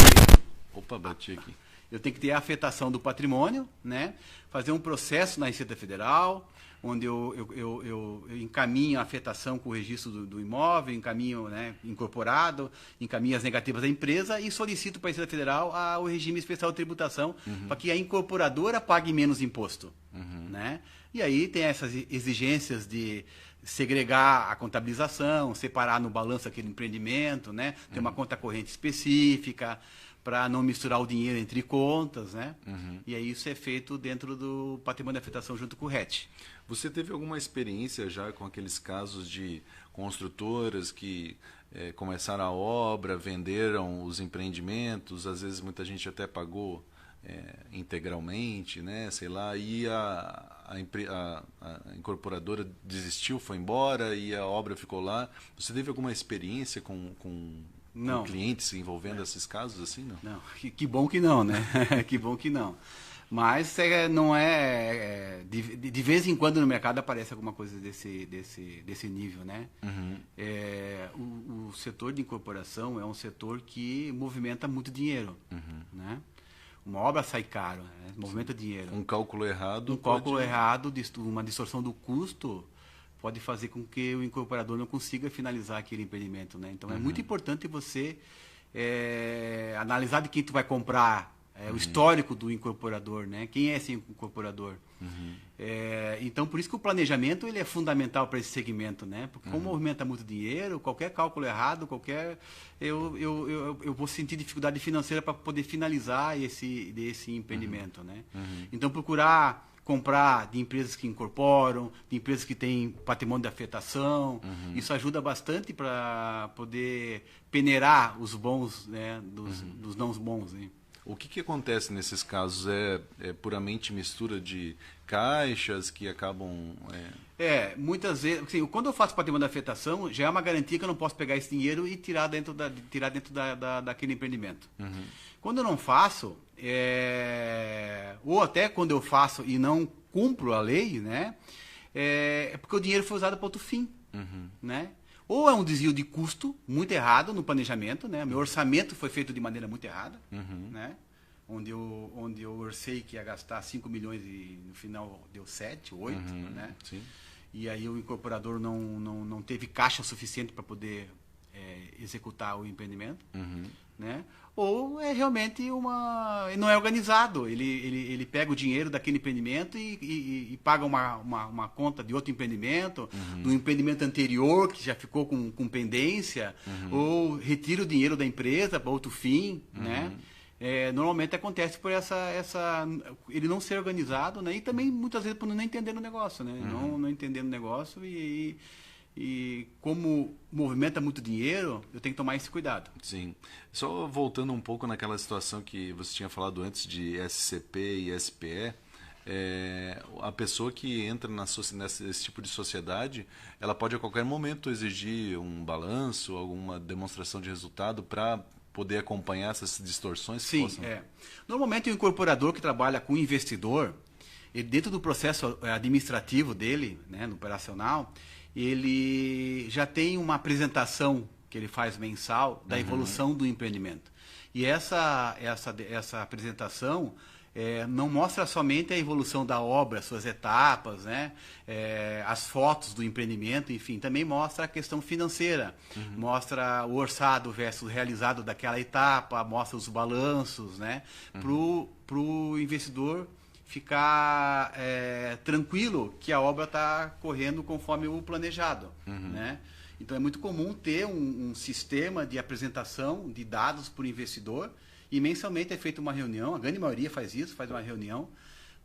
Speaker 1: Opa, bati aqui.
Speaker 2: Eu tenho que ter a afetação do patrimônio, né? Fazer um processo na Receita Federal, onde eu encaminho a afetação com o registro do imóvel, encaminho, né, incorporado, encaminho as negativas da empresa e solicito para a Receita Federal o regime especial de tributação para que a incorporadora pague menos imposto. Né? E aí tem essas exigências de segregar a contabilização, separar no balanço aquele empreendimento, né? Ter uma conta corrente específica, para não misturar o dinheiro entre contas, né? E aí isso é feito dentro do patrimônio de afetação junto com o RET.
Speaker 1: Você teve alguma experiência já com aqueles casos de construtoras que começaram a obra, venderam os empreendimentos, às vezes muita gente até pagou integralmente, né? Sei lá, e a incorporadora desistiu, foi embora e a obra ficou lá. Você teve alguma experiência com clientes envolvendo esses casos assim, não?
Speaker 2: Não, que bom que não, né? Que bom que não. Mas não é... de vez em quando no mercado aparece alguma coisa desse nível, né? O setor de incorporação é um setor que movimenta muito dinheiro, né? Uma obra sai caro, né? Movimenta dinheiro.
Speaker 1: Um cálculo errado.
Speaker 2: Uma distorção do custo pode fazer com que o incorporador não consiga finalizar aquele empreendimento, né? Então é muito importante você analisar de quem tu vai comprar, o histórico do incorporador, né? Quem é esse incorporador? Então por isso que o planejamento ele é fundamental para esse segmento, né? Porque como movimenta muito dinheiro, qualquer cálculo errado, eu vou sentir dificuldade financeira para poder finalizar esse empreendimento, né? Então procurar comprar de empresas que incorporam, de empresas que têm patrimônio de afetação. Isso ajuda bastante para poder peneirar os bons, né, dos não bons. Né?
Speaker 1: O que acontece nesses casos? É puramente mistura de caixas que acabam...
Speaker 2: muitas vezes... Assim, quando eu faço patrimônio de afetação, já é uma garantia que eu não posso pegar esse dinheiro e tirar dentro daquele empreendimento. Quando eu não faço... ou até quando eu faço e não cumpro a lei, né? É porque o dinheiro foi usado para outro fim, né? Ou é um desvio de custo muito errado no planejamento, né? Meu orçamento foi feito de maneira muito errada, né? Onde eu orcei que ia gastar 5 milhões e no final deu 7, 8, né?
Speaker 1: Sim.
Speaker 2: E aí o incorporador não teve caixa suficiente para poder executar o empreendimento, né? Ou é realmente não é organizado. Ele pega o dinheiro daquele empreendimento e paga uma conta de outro empreendimento, do empreendimento anterior que já ficou com pendência, ou retira o dinheiro da empresa para outro fim, né? Normalmente acontece por ele não ser organizado, né? E também muitas vezes por não entender o negócio, né? Não entender o negócio e como movimenta muito dinheiro, eu tenho que tomar esse cuidado.
Speaker 1: Sim. Só voltando um pouco naquela situação que você tinha falado antes de SCP e SPE, a pessoa que entra nesse tipo de sociedade, ela pode a qualquer momento exigir um balanço, alguma demonstração de resultado para poder acompanhar essas distorções?
Speaker 2: Sim, Normalmente o incorporador que trabalha com investidor, ele, dentro do processo administrativo dele, né, no operacional, ele já tem uma apresentação que ele faz mensal da evolução do empreendimento. E essa apresentação não mostra somente a evolução da obra, suas etapas, né? As fotos do empreendimento, enfim, também mostra a questão financeira, mostra o orçado versus realizado daquela etapa, mostra os balanços, né? Para o investidor ficar tranquilo que a obra está correndo conforme o planejado, né? Então é muito comum ter um sistema de apresentação de dados para o investidor e mensalmente é feita uma reunião, a grande maioria faz isso, faz uma reunião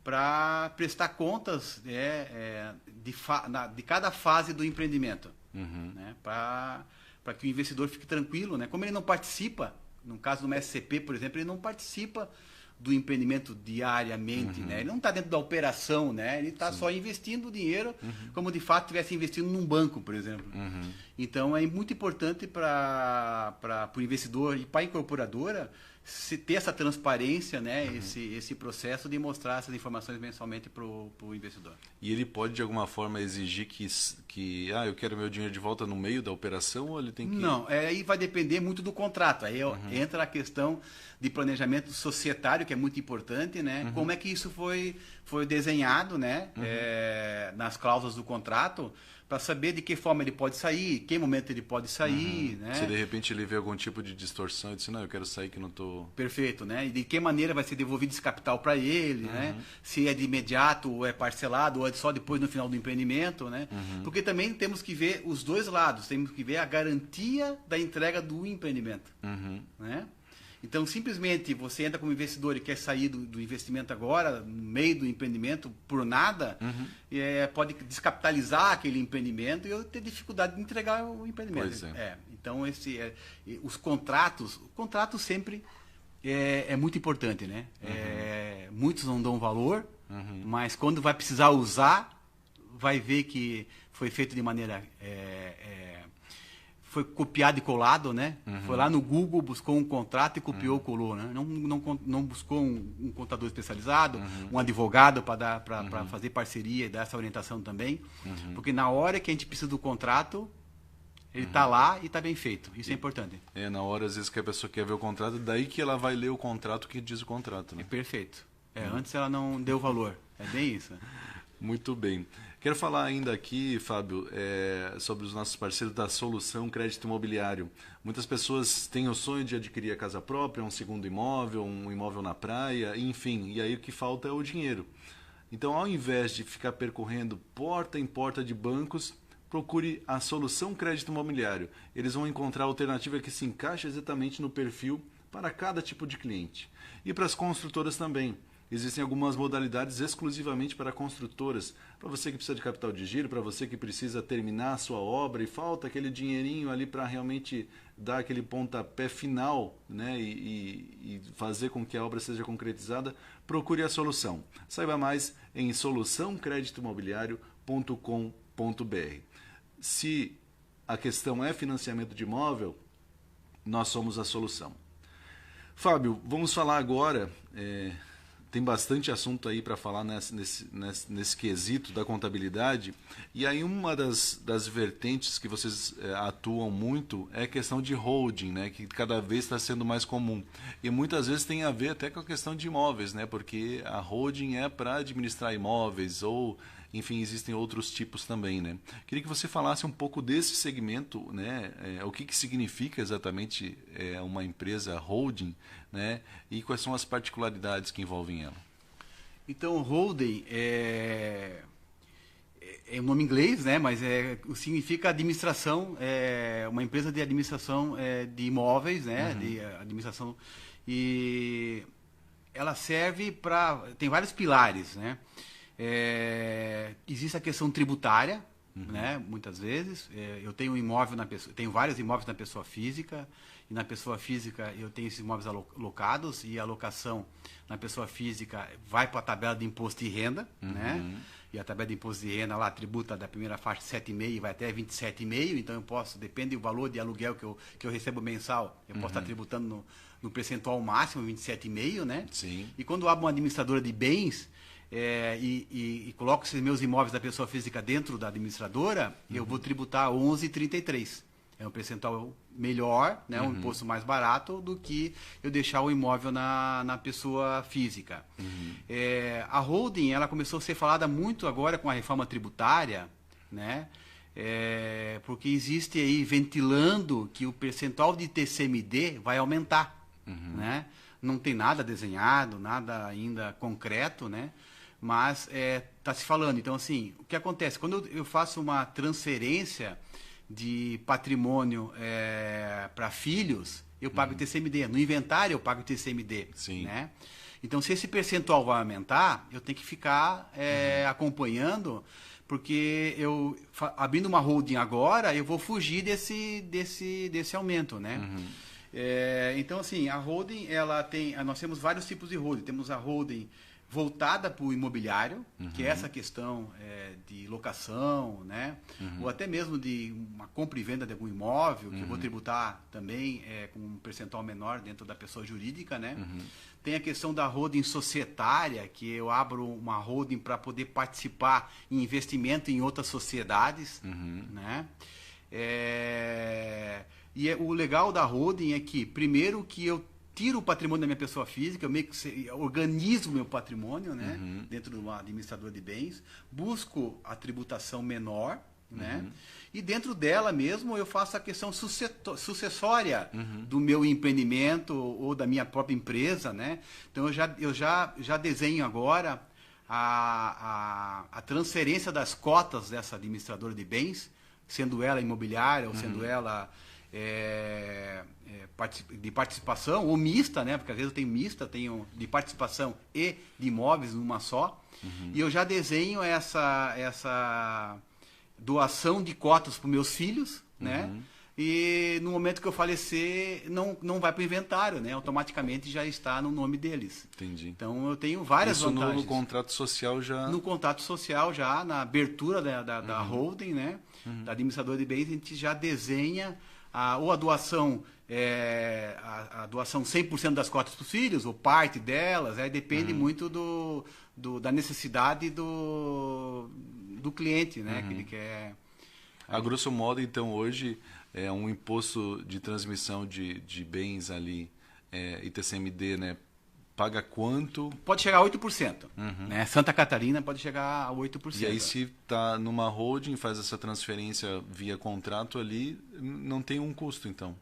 Speaker 2: para prestar contas de cada fase do empreendimento, né? Para que o investidor fique tranquilo, né? Como ele não participa, no caso do SCP, por exemplo, ele não participa do empreendimento diariamente, né? Ele não está dentro da operação, né? Ele está só investindo o dinheiro como de fato estivesse investindo num banco, por exemplo. Então é muito importante para o investidor e para a incorporadora ter essa transparência, né? Esse processo de mostrar essas informações mensalmente para o investidor.
Speaker 1: E ele pode de alguma forma exigir que eu quero meu dinheiro de volta no meio da operação, ou ele tem que...
Speaker 2: Não, aí vai depender muito do contrato. Aí entra a questão de planejamento societário, que é muito importante, né? Como é que isso foi desenhado, né? Nas cláusulas do contrato, para saber de que forma ele pode sair, que momento ele pode sair, né?
Speaker 1: Se de repente ele vê algum tipo de distorção, ele diz, não, eu quero sair que não estou...
Speaker 2: Perfeito, né? E de que maneira vai ser devolvido esse capital para ele, né? Se é de imediato, ou é parcelado, ou é só depois no final do empreendimento, né? Porque também temos que ver os dois lados, temos que ver a garantia da entrega do empreendimento, né? Então, simplesmente você entra como investidor e quer sair do investimento agora, no meio do empreendimento, por nada, pode descapitalizar aquele empreendimento e eu ter dificuldade de entregar o empreendimento.
Speaker 1: Pois é.
Speaker 2: Então, os contratos, o contrato sempre é muito importante, né? Muitos não dão valor, mas quando vai precisar usar, vai ver que foi feito de maneira... foi copiado e colado, né? Foi lá no Google, buscou um contrato e copiou, colou, né? Não buscou um contador especializado, um advogado para fazer parceria e dar essa orientação também. Porque na hora que a gente precisa do contrato, ele está lá e está bem feito. Isso é importante.
Speaker 1: Na hora, às vezes, que a pessoa quer ver o contrato, daí que ela vai ler o contrato que diz o contrato, né?
Speaker 2: É perfeito. Antes ela não deu valor. É bem isso.
Speaker 1: Muito bem. Quero falar ainda aqui, Fábio, sobre os nossos parceiros da Solução Crédito Imobiliário. Muitas pessoas têm o sonho de adquirir a casa própria, um segundo imóvel, um imóvel na praia, enfim, e aí o que falta é o dinheiro. Então, ao invés de ficar percorrendo porta em porta de bancos, procure a Solução Crédito Imobiliário. Eles vão encontrar a alternativa que se encaixa exatamente no perfil para cada tipo de cliente. E para as construtoras também. Existem algumas modalidades exclusivamente para construtoras. Para você que precisa de capital de giro, para você que precisa terminar a sua obra e falta aquele dinheirinho ali para realmente dar aquele pontapé final, né, e fazer com que a obra seja concretizada, procure a solução. Saiba mais em soluçãocreditoimobiliario.com.br. Se a questão é financiamento de imóvel, nós somos a solução. Fábio, vamos falar agora... Tem bastante assunto aí para falar nesse quesito da contabilidade. E aí uma das vertentes que vocês atuam muito é a questão de holding, né? Que cada vez está sendo mais comum. E muitas vezes tem a ver até com a questão de imóveis, né? Porque a holding é para administrar imóveis ou... Enfim, existem outros tipos também, né? Queria que você falasse um pouco desse segmento, né? O que significa exatamente uma empresa holding, né? E quais são as particularidades que envolvem ela?
Speaker 2: Então, holding é um nome inglês, né? Mas significa administração, uma empresa de administração de imóveis, né? De administração, e ela serve para... Tem vários pilares, né? Existe a questão tributária, né? Muitas vezes eu tenho tenho vários imóveis na pessoa física, e na pessoa física eu tenho esses imóveis alocados, e a alocação na pessoa física vai para a tabela de imposto de renda, né? E a tabela de imposto de renda lá tributa da primeira faixa 7,5 e vai até 27,5, então eu posso, depende do valor de aluguel que eu recebo mensal, eu posso estar tributando no percentual máximo 27,5, né?
Speaker 1: Sim.
Speaker 2: E quando eu abro uma administradora de bens, e coloco esses meus imóveis da pessoa física dentro da administradora, eu vou tributar 11,33. É um percentual melhor, né, um imposto mais barato do que eu deixar o imóvel na pessoa física. A holding, ela começou a ser falada muito agora com a reforma tributária, né, porque existe aí ventilando que o percentual de TCMD vai aumentar, né? Não tem nada desenhado, nada ainda concreto, né? Mas está se falando. Então, assim, o que acontece? Quando eu faço uma transferência de patrimônio para filhos, eu pago TCMD. No inventário, eu pago TCMD.
Speaker 1: Sim.
Speaker 2: Né? Então, se esse percentual vai aumentar, eu tenho que ficar acompanhando, porque abrindo uma holding agora, eu vou fugir desse aumento, né? Então, assim, a holding, nós temos vários tipos de holding. Temos a holding voltada para o imobiliário, que é essa questão de locação, né? Ou até mesmo de uma compra e venda de algum imóvel, que eu vou tributar também com um percentual menor dentro da pessoa jurídica, né? Tem a questão da holding societária, que eu abro uma holding para poder participar em investimento em outras sociedades, né? E o legal da holding é que, primeiro, que eu tiro o patrimônio da minha pessoa física, eu meio que organizo o meu patrimônio, né? Dentro de uma administradora de bens, busco a tributação menor, né? E dentro dela mesmo eu faço a questão sucessória do meu empreendimento ou da minha própria empresa, né? Então eu já desenho agora a transferência das cotas dessa administradora de bens, sendo ela imobiliária ou sendo ela de participação, ou mista, né? Porque às vezes eu tenho mista, tenho de participação e de imóveis numa só. E eu já desenho essa doação de cotas para os meus filhos, né? E no momento que eu falecer, não vai para o inventário, né? Automaticamente já está no nome deles.
Speaker 1: Entendi.
Speaker 2: Então eu tenho várias vantagens.
Speaker 1: No contrato social já...
Speaker 2: No contrato social já, na abertura da holding, né? Da administradora de bens, a gente já desenha ou a doação, a doação 100% das cotas para os filhos, ou parte delas, depende muito da necessidade do cliente, né? Que ele quer...
Speaker 1: A grosso modo, então, hoje, um imposto de transmissão de bens ali, ITCMD, né? Paga quanto?
Speaker 2: Pode chegar a 8%. Né? Santa Catarina pode chegar a 8%.
Speaker 1: E aí, se está numa holding, faz essa transferência via contrato ali, não tem um custo, então?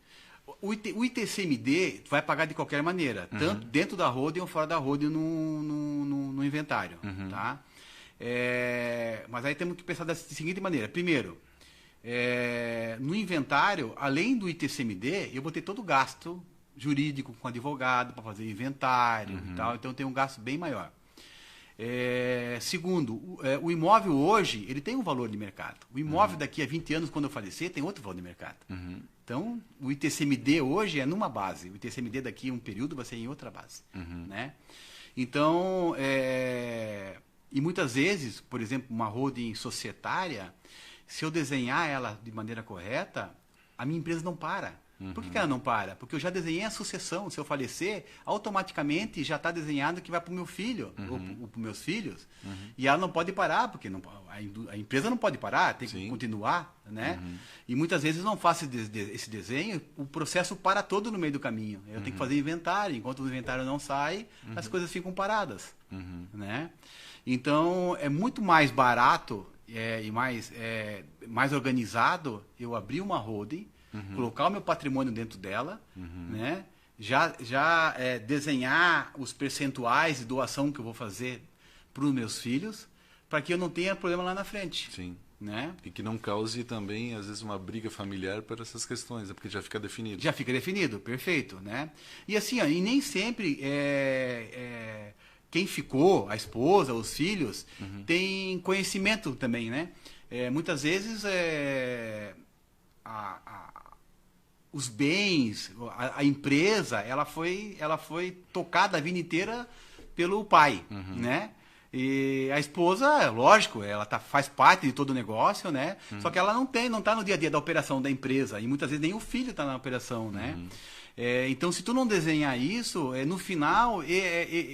Speaker 2: O ITCMD vai pagar de qualquer maneira, tanto dentro da holding ou fora da holding no inventário. Tá? Mas aí temos que pensar da seguinte maneira. Primeiro, no inventário, além do ITCMD, eu vou ter todo o gasto jurídico com advogado para fazer inventário e tal, então tem um gasto bem maior. Segundo, o imóvel hoje ele tem um valor de mercado. O imóvel daqui a 20 anos, quando eu falecer, tem outro valor de mercado. Então, o ITCMD hoje é numa base, o ITCMD daqui a um período vai ser em outra base. Né? Então, e muitas vezes, por exemplo, uma holding societária, se eu desenhar ela de maneira correta, a minha empresa não para. Por que ela não para? Porque eu já desenhei a sucessão. Se eu falecer, automaticamente já está desenhado que vai para o meu filho, ou para os meus filhos. E ela não pode parar, porque a empresa não pode parar, tem que continuar. Né? E muitas vezes eu não faço esse desenho, o processo para todo no meio do caminho. Eu tenho que fazer inventário. Enquanto o inventário não sai, as coisas ficam paradas. Né? Então, é muito mais barato e mais organizado eu abrir uma holding, colocar o meu patrimônio dentro dela, né? já desenhar os percentuais de doação que eu vou fazer para os meus filhos, para que eu não tenha problema lá na frente.
Speaker 1: Sim.
Speaker 2: Né?
Speaker 1: E que não cause também, às vezes, uma briga familiar por essas questões, porque já fica definido.
Speaker 2: Já fica definido, perfeito. Né? E assim, e nem sempre quem ficou, a esposa, os filhos, tem conhecimento também, né? Muitas vezes os bens, a empresa, ela foi tocada a vida inteira pelo pai, né? E a esposa, lógico, ela faz parte de todo o negócio, né? Só que ela não está no dia a dia da operação da empresa, e muitas vezes nem o filho está na operação, né? Então, se tu não desenhar isso, no final,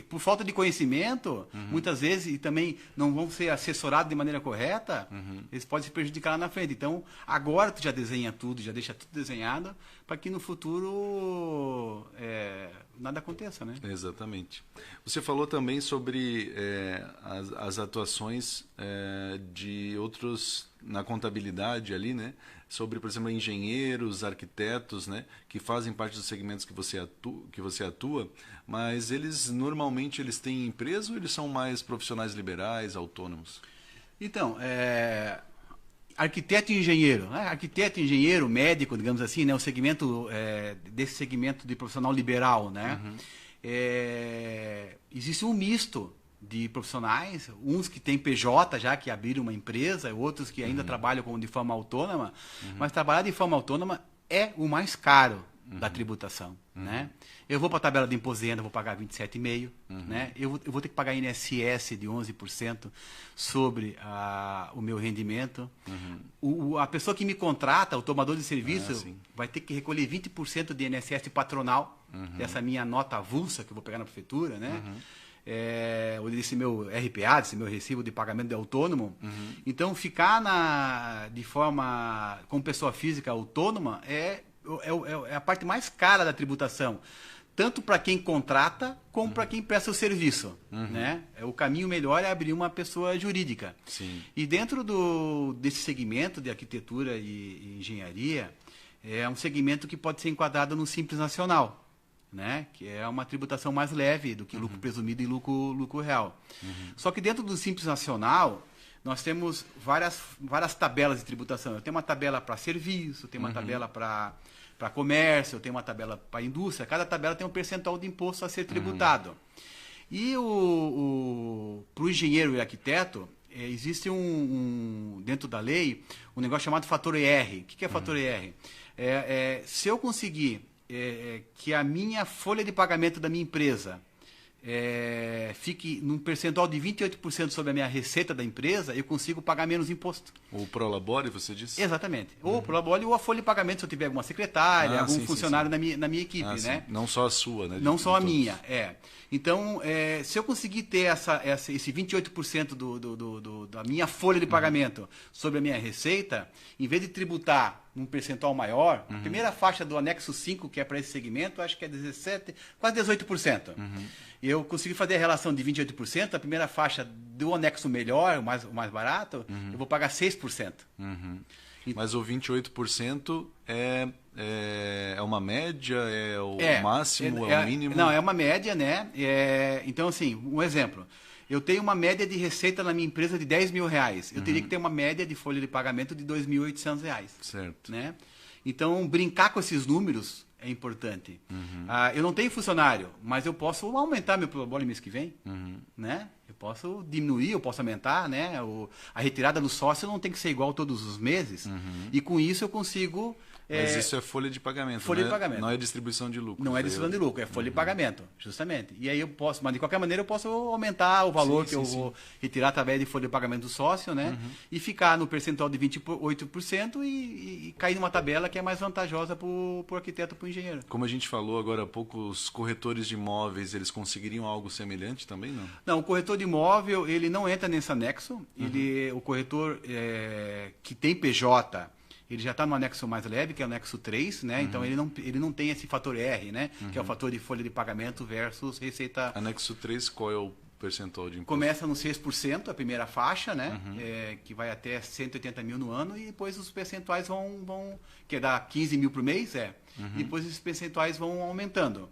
Speaker 2: por falta de conhecimento, muitas vezes, e também não vão ser assessorados de maneira correta, eles podem se prejudicar lá na frente. Então, agora tu já desenha tudo, já deixa tudo desenhado, para que no futuro nada aconteça, né?
Speaker 1: Exatamente. Você falou também sobre as atuações de outros na contabilidade ali, né? Sobre, por exemplo, engenheiros, arquitetos, né, que fazem parte dos segmentos que você atua, mas eles normalmente têm empresa ou eles são mais profissionais liberais, autônomos?
Speaker 2: Então, arquiteto e engenheiro, né? Arquiteto, engenheiro, médico, digamos assim, né? O segmento desse segmento de profissional liberal, né? Existe um misto de profissionais, uns que têm PJ já, que abriram uma empresa, outros que ainda trabalham de forma autônoma, mas trabalhar de forma autônoma é o mais caro da tributação. Né? Eu vou para a tabela de imposto de renda, vou pagar 27,5%. Né? Eu vou ter que pagar INSS de 11% sobre o meu rendimento. A pessoa que me contrata, o tomador de serviço, vai ter que recolher 20% de INSS patronal, dessa minha nota avulsa que eu vou pegar na prefeitura, né? Ou desse meu RPA, desse meu recibo de pagamento de autônomo. Então, ficar de forma com pessoa física autônoma é a parte mais cara da tributação, tanto para quem contrata como para quem presta o serviço. Né? O caminho melhor é abrir uma pessoa jurídica.
Speaker 1: Sim.
Speaker 2: E dentro desse segmento de arquitetura e engenharia, é um segmento que pode ser enquadrado no Simples Nacional. Né? Que é uma tributação mais leve do que lucro presumido e lucro real. Só que dentro do Simples Nacional, nós temos várias tabelas de tributação. Eu tenho uma tabela para serviço, tenho uma tabela para para comércio, eu tenho uma tabela para indústria, cada tabela tem um percentual de imposto a ser tributado. E para o engenheiro e arquiteto, existe dentro da lei um negócio chamado fator ER. O que é fator ER? Se eu conseguir que a minha folha de pagamento da minha empresa fique num percentual de 28% sobre a minha receita da empresa, eu consigo pagar menos imposto.
Speaker 1: O Prolabore, você disse?
Speaker 2: Exatamente. Ou o Prolabore ou a folha de pagamento, se eu tiver alguma secretária, algum funcionário na minha equipe, né?
Speaker 1: Não só a sua, né?
Speaker 2: Não só a minha, Então, se eu conseguir ter esse 28% da minha folha de pagamento sobre a minha receita, em vez de tributar num percentual maior, a primeira faixa do anexo 5, que é para esse segmento, acho que é 17%, quase 18%. Eu consegui fazer a relação de 28%, a primeira faixa do anexo melhor, o mais barato, eu vou pagar 6%.
Speaker 1: Mas o 28% é uma média, é o máximo, é o mínimo?
Speaker 2: Não, é uma média, né? Então, assim, um exemplo. Eu tenho uma média de receita na minha empresa de R$10.000. Eu teria que ter uma média de folha de pagamento de R$2.800.
Speaker 1: Certo.
Speaker 2: Né? Então, brincar com esses números é importante. Eu não tenho funcionário, mas eu posso aumentar meu Prolabore mês que vem. Né? Eu posso diminuir, eu posso aumentar. Né? A retirada do sócio não tem que ser igual todos os meses. E com isso eu consigo...
Speaker 1: Mas isso é folha de pagamento,
Speaker 2: folha de pagamento.
Speaker 1: Não é distribuição de lucro.
Speaker 2: Não é distribuição de lucro, é folha de pagamento, justamente. E aí eu posso, mas de qualquer maneira eu posso aumentar o valor que eu vou retirar através de folha de pagamento do sócio, né? E ficar no percentual de 28% e cair numa tabela que é mais vantajosa para o arquiteto e para o engenheiro.
Speaker 1: Como a gente falou agora há pouco, os corretores de imóveis, eles conseguiriam algo semelhante também, não?
Speaker 2: Não, o corretor de imóvel, ele não entra nesse anexo. O corretor que tem PJ... Ele já está no anexo mais leve, que é o anexo 3, né? Então ele não tem esse fator R, né? Que é o fator de folha de pagamento versus receita.
Speaker 1: Anexo 3, qual é o percentual de imposto?
Speaker 2: Começa no 6%, a primeira faixa, né? Que vai até 180 mil no ano, e depois os percentuais vão que dá 15 mil por mês, e depois esses percentuais vão aumentando.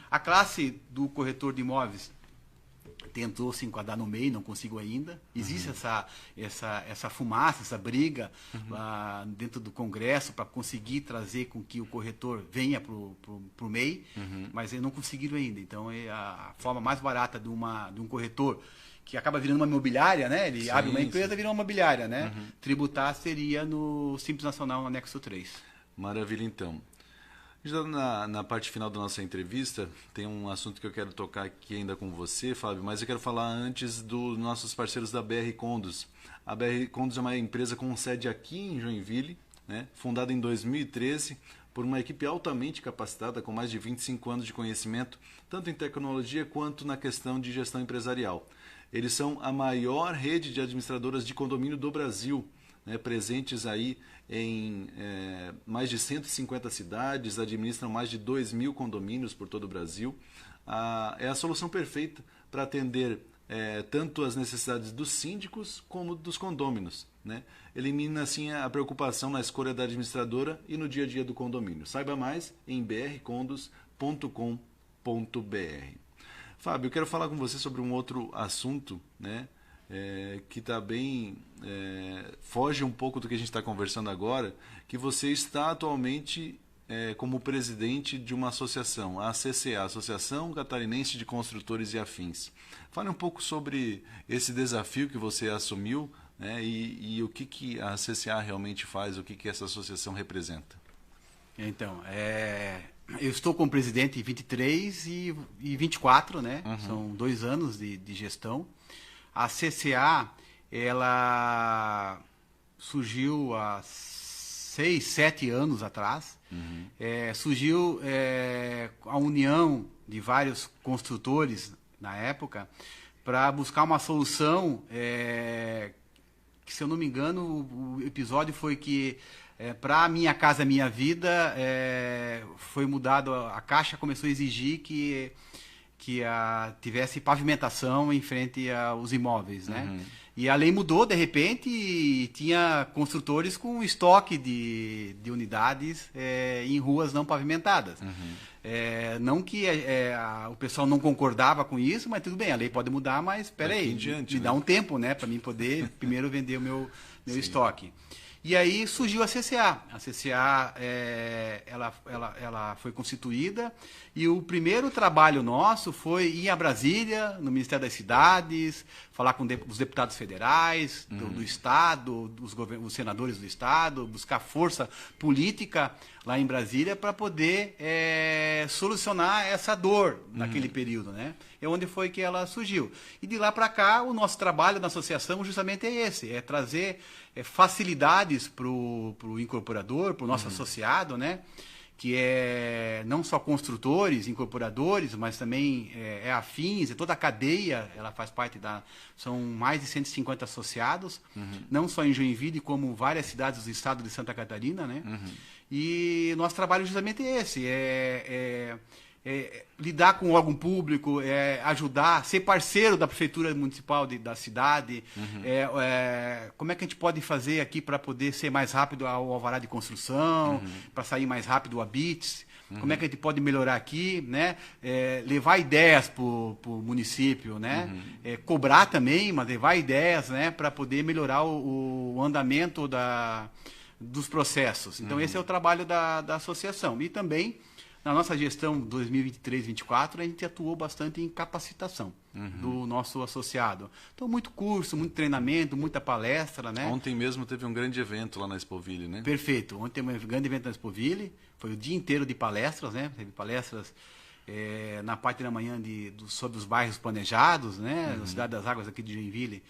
Speaker 2: A classe do corretor de imóveis tentou se enquadrar no meio, não consigo ainda. Existe essa fumaça, essa briga lá dentro do Congresso para conseguir trazer com que o corretor venha para o MEI, mas eles não conseguiram ainda. Então, a forma mais barata de um corretor que acaba virando uma imobiliária, né? Ele abre uma empresa e vira uma imobiliária, né? Tributar seria no Simples Nacional, no anexo 3.
Speaker 1: Maravilha, então. Já na parte final da nossa entrevista, tem um assunto que eu quero tocar aqui ainda com você, Fábio, mas eu quero falar antes dos nossos parceiros da BR Condos. A BR Condos é uma empresa com sede aqui em Joinville, né, fundada em 2013 por uma equipe altamente capacitada, com mais de 25 anos de conhecimento, tanto em tecnologia quanto na questão de gestão empresarial. Eles são a maior rede de administradoras de condomínio do Brasil, né, presentes aí em mais de 150 cidades, administram mais de 2.000 condomínios por todo o Brasil. É a solução perfeita para atender tanto as necessidades dos síndicos como dos condôminos, né? Elimina assim a preocupação na escolha da administradora e no dia a dia do condomínio. Saiba mais em brcondos.com.br. Fábio, eu quero falar com você sobre um outro assunto, né? Que está bem, foge um pouco do que a gente está conversando agora, que você está atualmente como presidente de uma associação, a ACCA, Associação Catarinense de Construtores e Afins. Fale um pouco sobre esse desafio que você assumiu, né, e o que a ACCA realmente faz, o que essa associação representa.
Speaker 2: Então, eu estou como presidente em 23 e 24, né? São 2 anos de gestão. A CCA, ela surgiu há 6, 7 anos atrás. Surgiu a união de vários construtores na época para buscar uma solução que, se eu não me engano, o episódio foi que para Minha Casa Minha Vida foi mudado, a Caixa começou a exigir que tivesse pavimentação em frente aos imóveis, né? E a lei mudou de repente e tinha construtores com estoque de unidades em ruas não pavimentadas. Não que o pessoal não concordava com isso, mas tudo bem, a lei pode mudar, mas espera aí, me dá um tempo, né, para mim poder primeiro vender o meu estoque. E aí surgiu a CCA. A CCA ela foi constituída e o primeiro trabalho nosso foi ir a Brasília, no Ministério das Cidades, falar com os deputados federais, do Estado, os senadores do Estado, buscar força política lá em Brasília para poder solucionar essa dor naquele período, né? É onde foi que ela surgiu. E de lá para cá, o nosso trabalho na associação justamente é esse, é trazer facilidades para o incorporador, para o nosso associado, né? Que é não só construtores, incorporadores, mas também afins, toda a cadeia, ela faz parte são mais de 150 associados, não só em Joinville, como várias cidades do estado de Santa Catarina, né? E nosso trabalho justamente é esse, lidar com o órgão público, ajudar, ser parceiro da prefeitura municipal da cidade, como é que a gente pode fazer aqui para poder ser mais rápido ao alvará de construção, para sair mais rápido o ABITS, como é que a gente pode melhorar aqui, né? Levar ideias para o município, né? Cobrar também, mas levar ideias, né? Para poder melhorar o andamento dos processos. Então esse é o trabalho da associação. E também na nossa gestão 2023-2024, a gente atuou bastante em capacitação do nosso associado. Então, muito curso, muito treinamento, muita palestra, né?
Speaker 1: Ontem mesmo teve um grande evento lá na Expoville, né?
Speaker 2: Perfeito. Ontem teve um grande evento na Expoville. Foi o dia inteiro de palestras, né? Teve palestras na parte da manhã sobre os bairros planejados, né? Na Cidade das Águas aqui de Joinville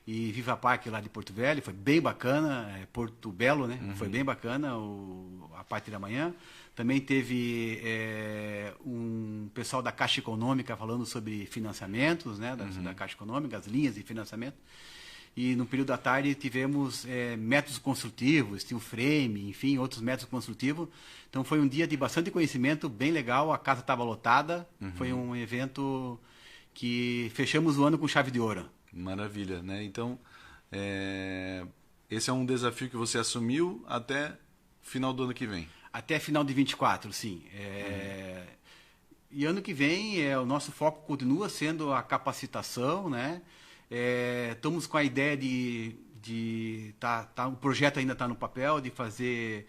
Speaker 2: e Viva Parque lá de Porto Velho. Foi bem bacana. Porto Belo, né? Foi bem bacana a parte da manhã. Também teve um pessoal da Caixa Econômica falando sobre financiamentos, né, da Caixa Econômica, as linhas de financiamento. E no período da tarde tivemos métodos construtivos, steel frame, enfim, outros métodos construtivos. Então foi um dia de bastante conhecimento, bem legal, a casa estava lotada. Foi um evento que fechamos o ano com chave de ouro.
Speaker 1: Maravilha, né? Então, esse é um desafio que você assumiu até final do ano que vem.
Speaker 2: Até final de 24, sim. E ano que vem, o nosso foco continua sendo a capacitação, né? Estamos com a ideia o projeto ainda está no papel, de fazer,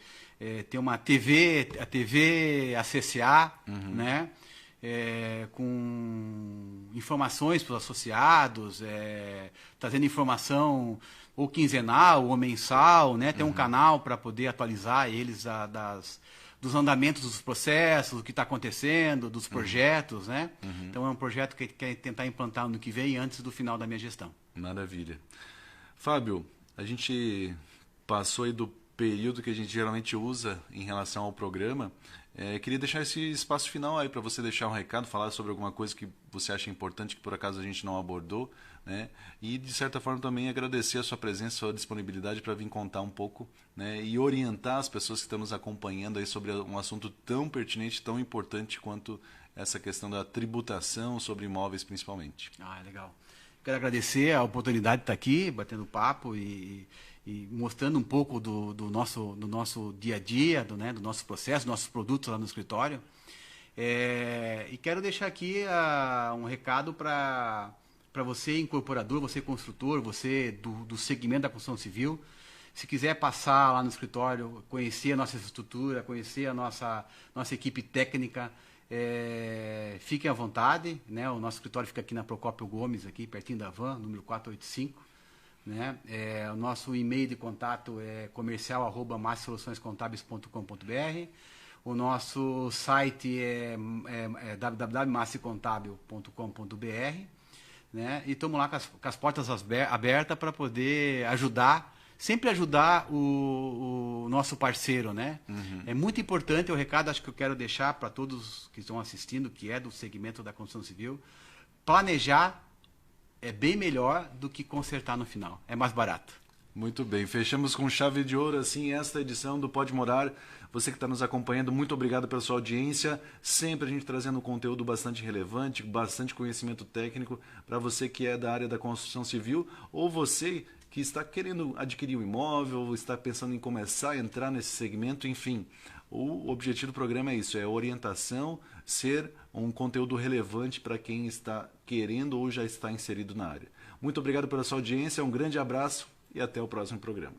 Speaker 2: ter uma TV, a TV ACCA, né? Com informações para os associados, trazendo informação ou quinzenal ou mensal, né? Tem um canal para poder atualizar eles dos andamentos dos processos, do que está acontecendo, dos projetos, né? Então é um projeto que quer tentar implantar ano que vem, antes do final da minha gestão.
Speaker 1: Maravilha. Fábio, a gente passou aí do período que a gente geralmente usa em relação ao programa. Queria deixar esse espaço final aí para você deixar um recado, falar sobre alguma coisa que você acha importante, que por acaso a gente não abordou, né? E de certa forma também agradecer a sua presença, a sua disponibilidade para vir contar um pouco, né? E orientar as pessoas que estão nos acompanhando aí sobre um assunto tão pertinente, tão importante quanto essa questão da tributação sobre imóveis principalmente.
Speaker 2: Legal. Quero agradecer a oportunidade de estar aqui, batendo papo e mostrando um pouco do nosso dia a dia, do nosso processo, dos nossos produtos lá no escritório. E quero deixar aqui um recado para você, incorporador, você construtor, você do segmento da construção civil. Se quiser passar lá no escritório, conhecer a nossa estrutura, conhecer a nossa equipe técnica, fiquem à vontade, né? O nosso escritório fica aqui na Procópio Gomes, aqui pertinho da Van, número 485. Né? O nosso e-mail de contato é comercial@massosoluçõescontábeis.com.br. O nosso site é www.massicontábil.com.br, né? E estamos lá com as portas abertas para poder sempre ajudar o nosso parceiro, né? É muito importante o recado, acho que eu quero deixar para todos que estão assistindo, que é do segmento da construção civil, planejar é bem melhor do que consertar no final. É mais barato.
Speaker 1: Muito bem. Fechamos com chave de ouro, assim, esta edição do Pode Morar. Você que está nos acompanhando, muito obrigado pela sua audiência. Sempre a gente trazendo um conteúdo bastante relevante, bastante conhecimento técnico para você que é da área da construção civil ou você que está querendo adquirir um imóvel ou está pensando em começar a entrar nesse segmento, enfim. O objetivo do programa é isso, é orientação, ser um conteúdo relevante para quem está querendo ou já está inserido na área. Muito obrigado pela sua audiência, um grande abraço e até o próximo programa.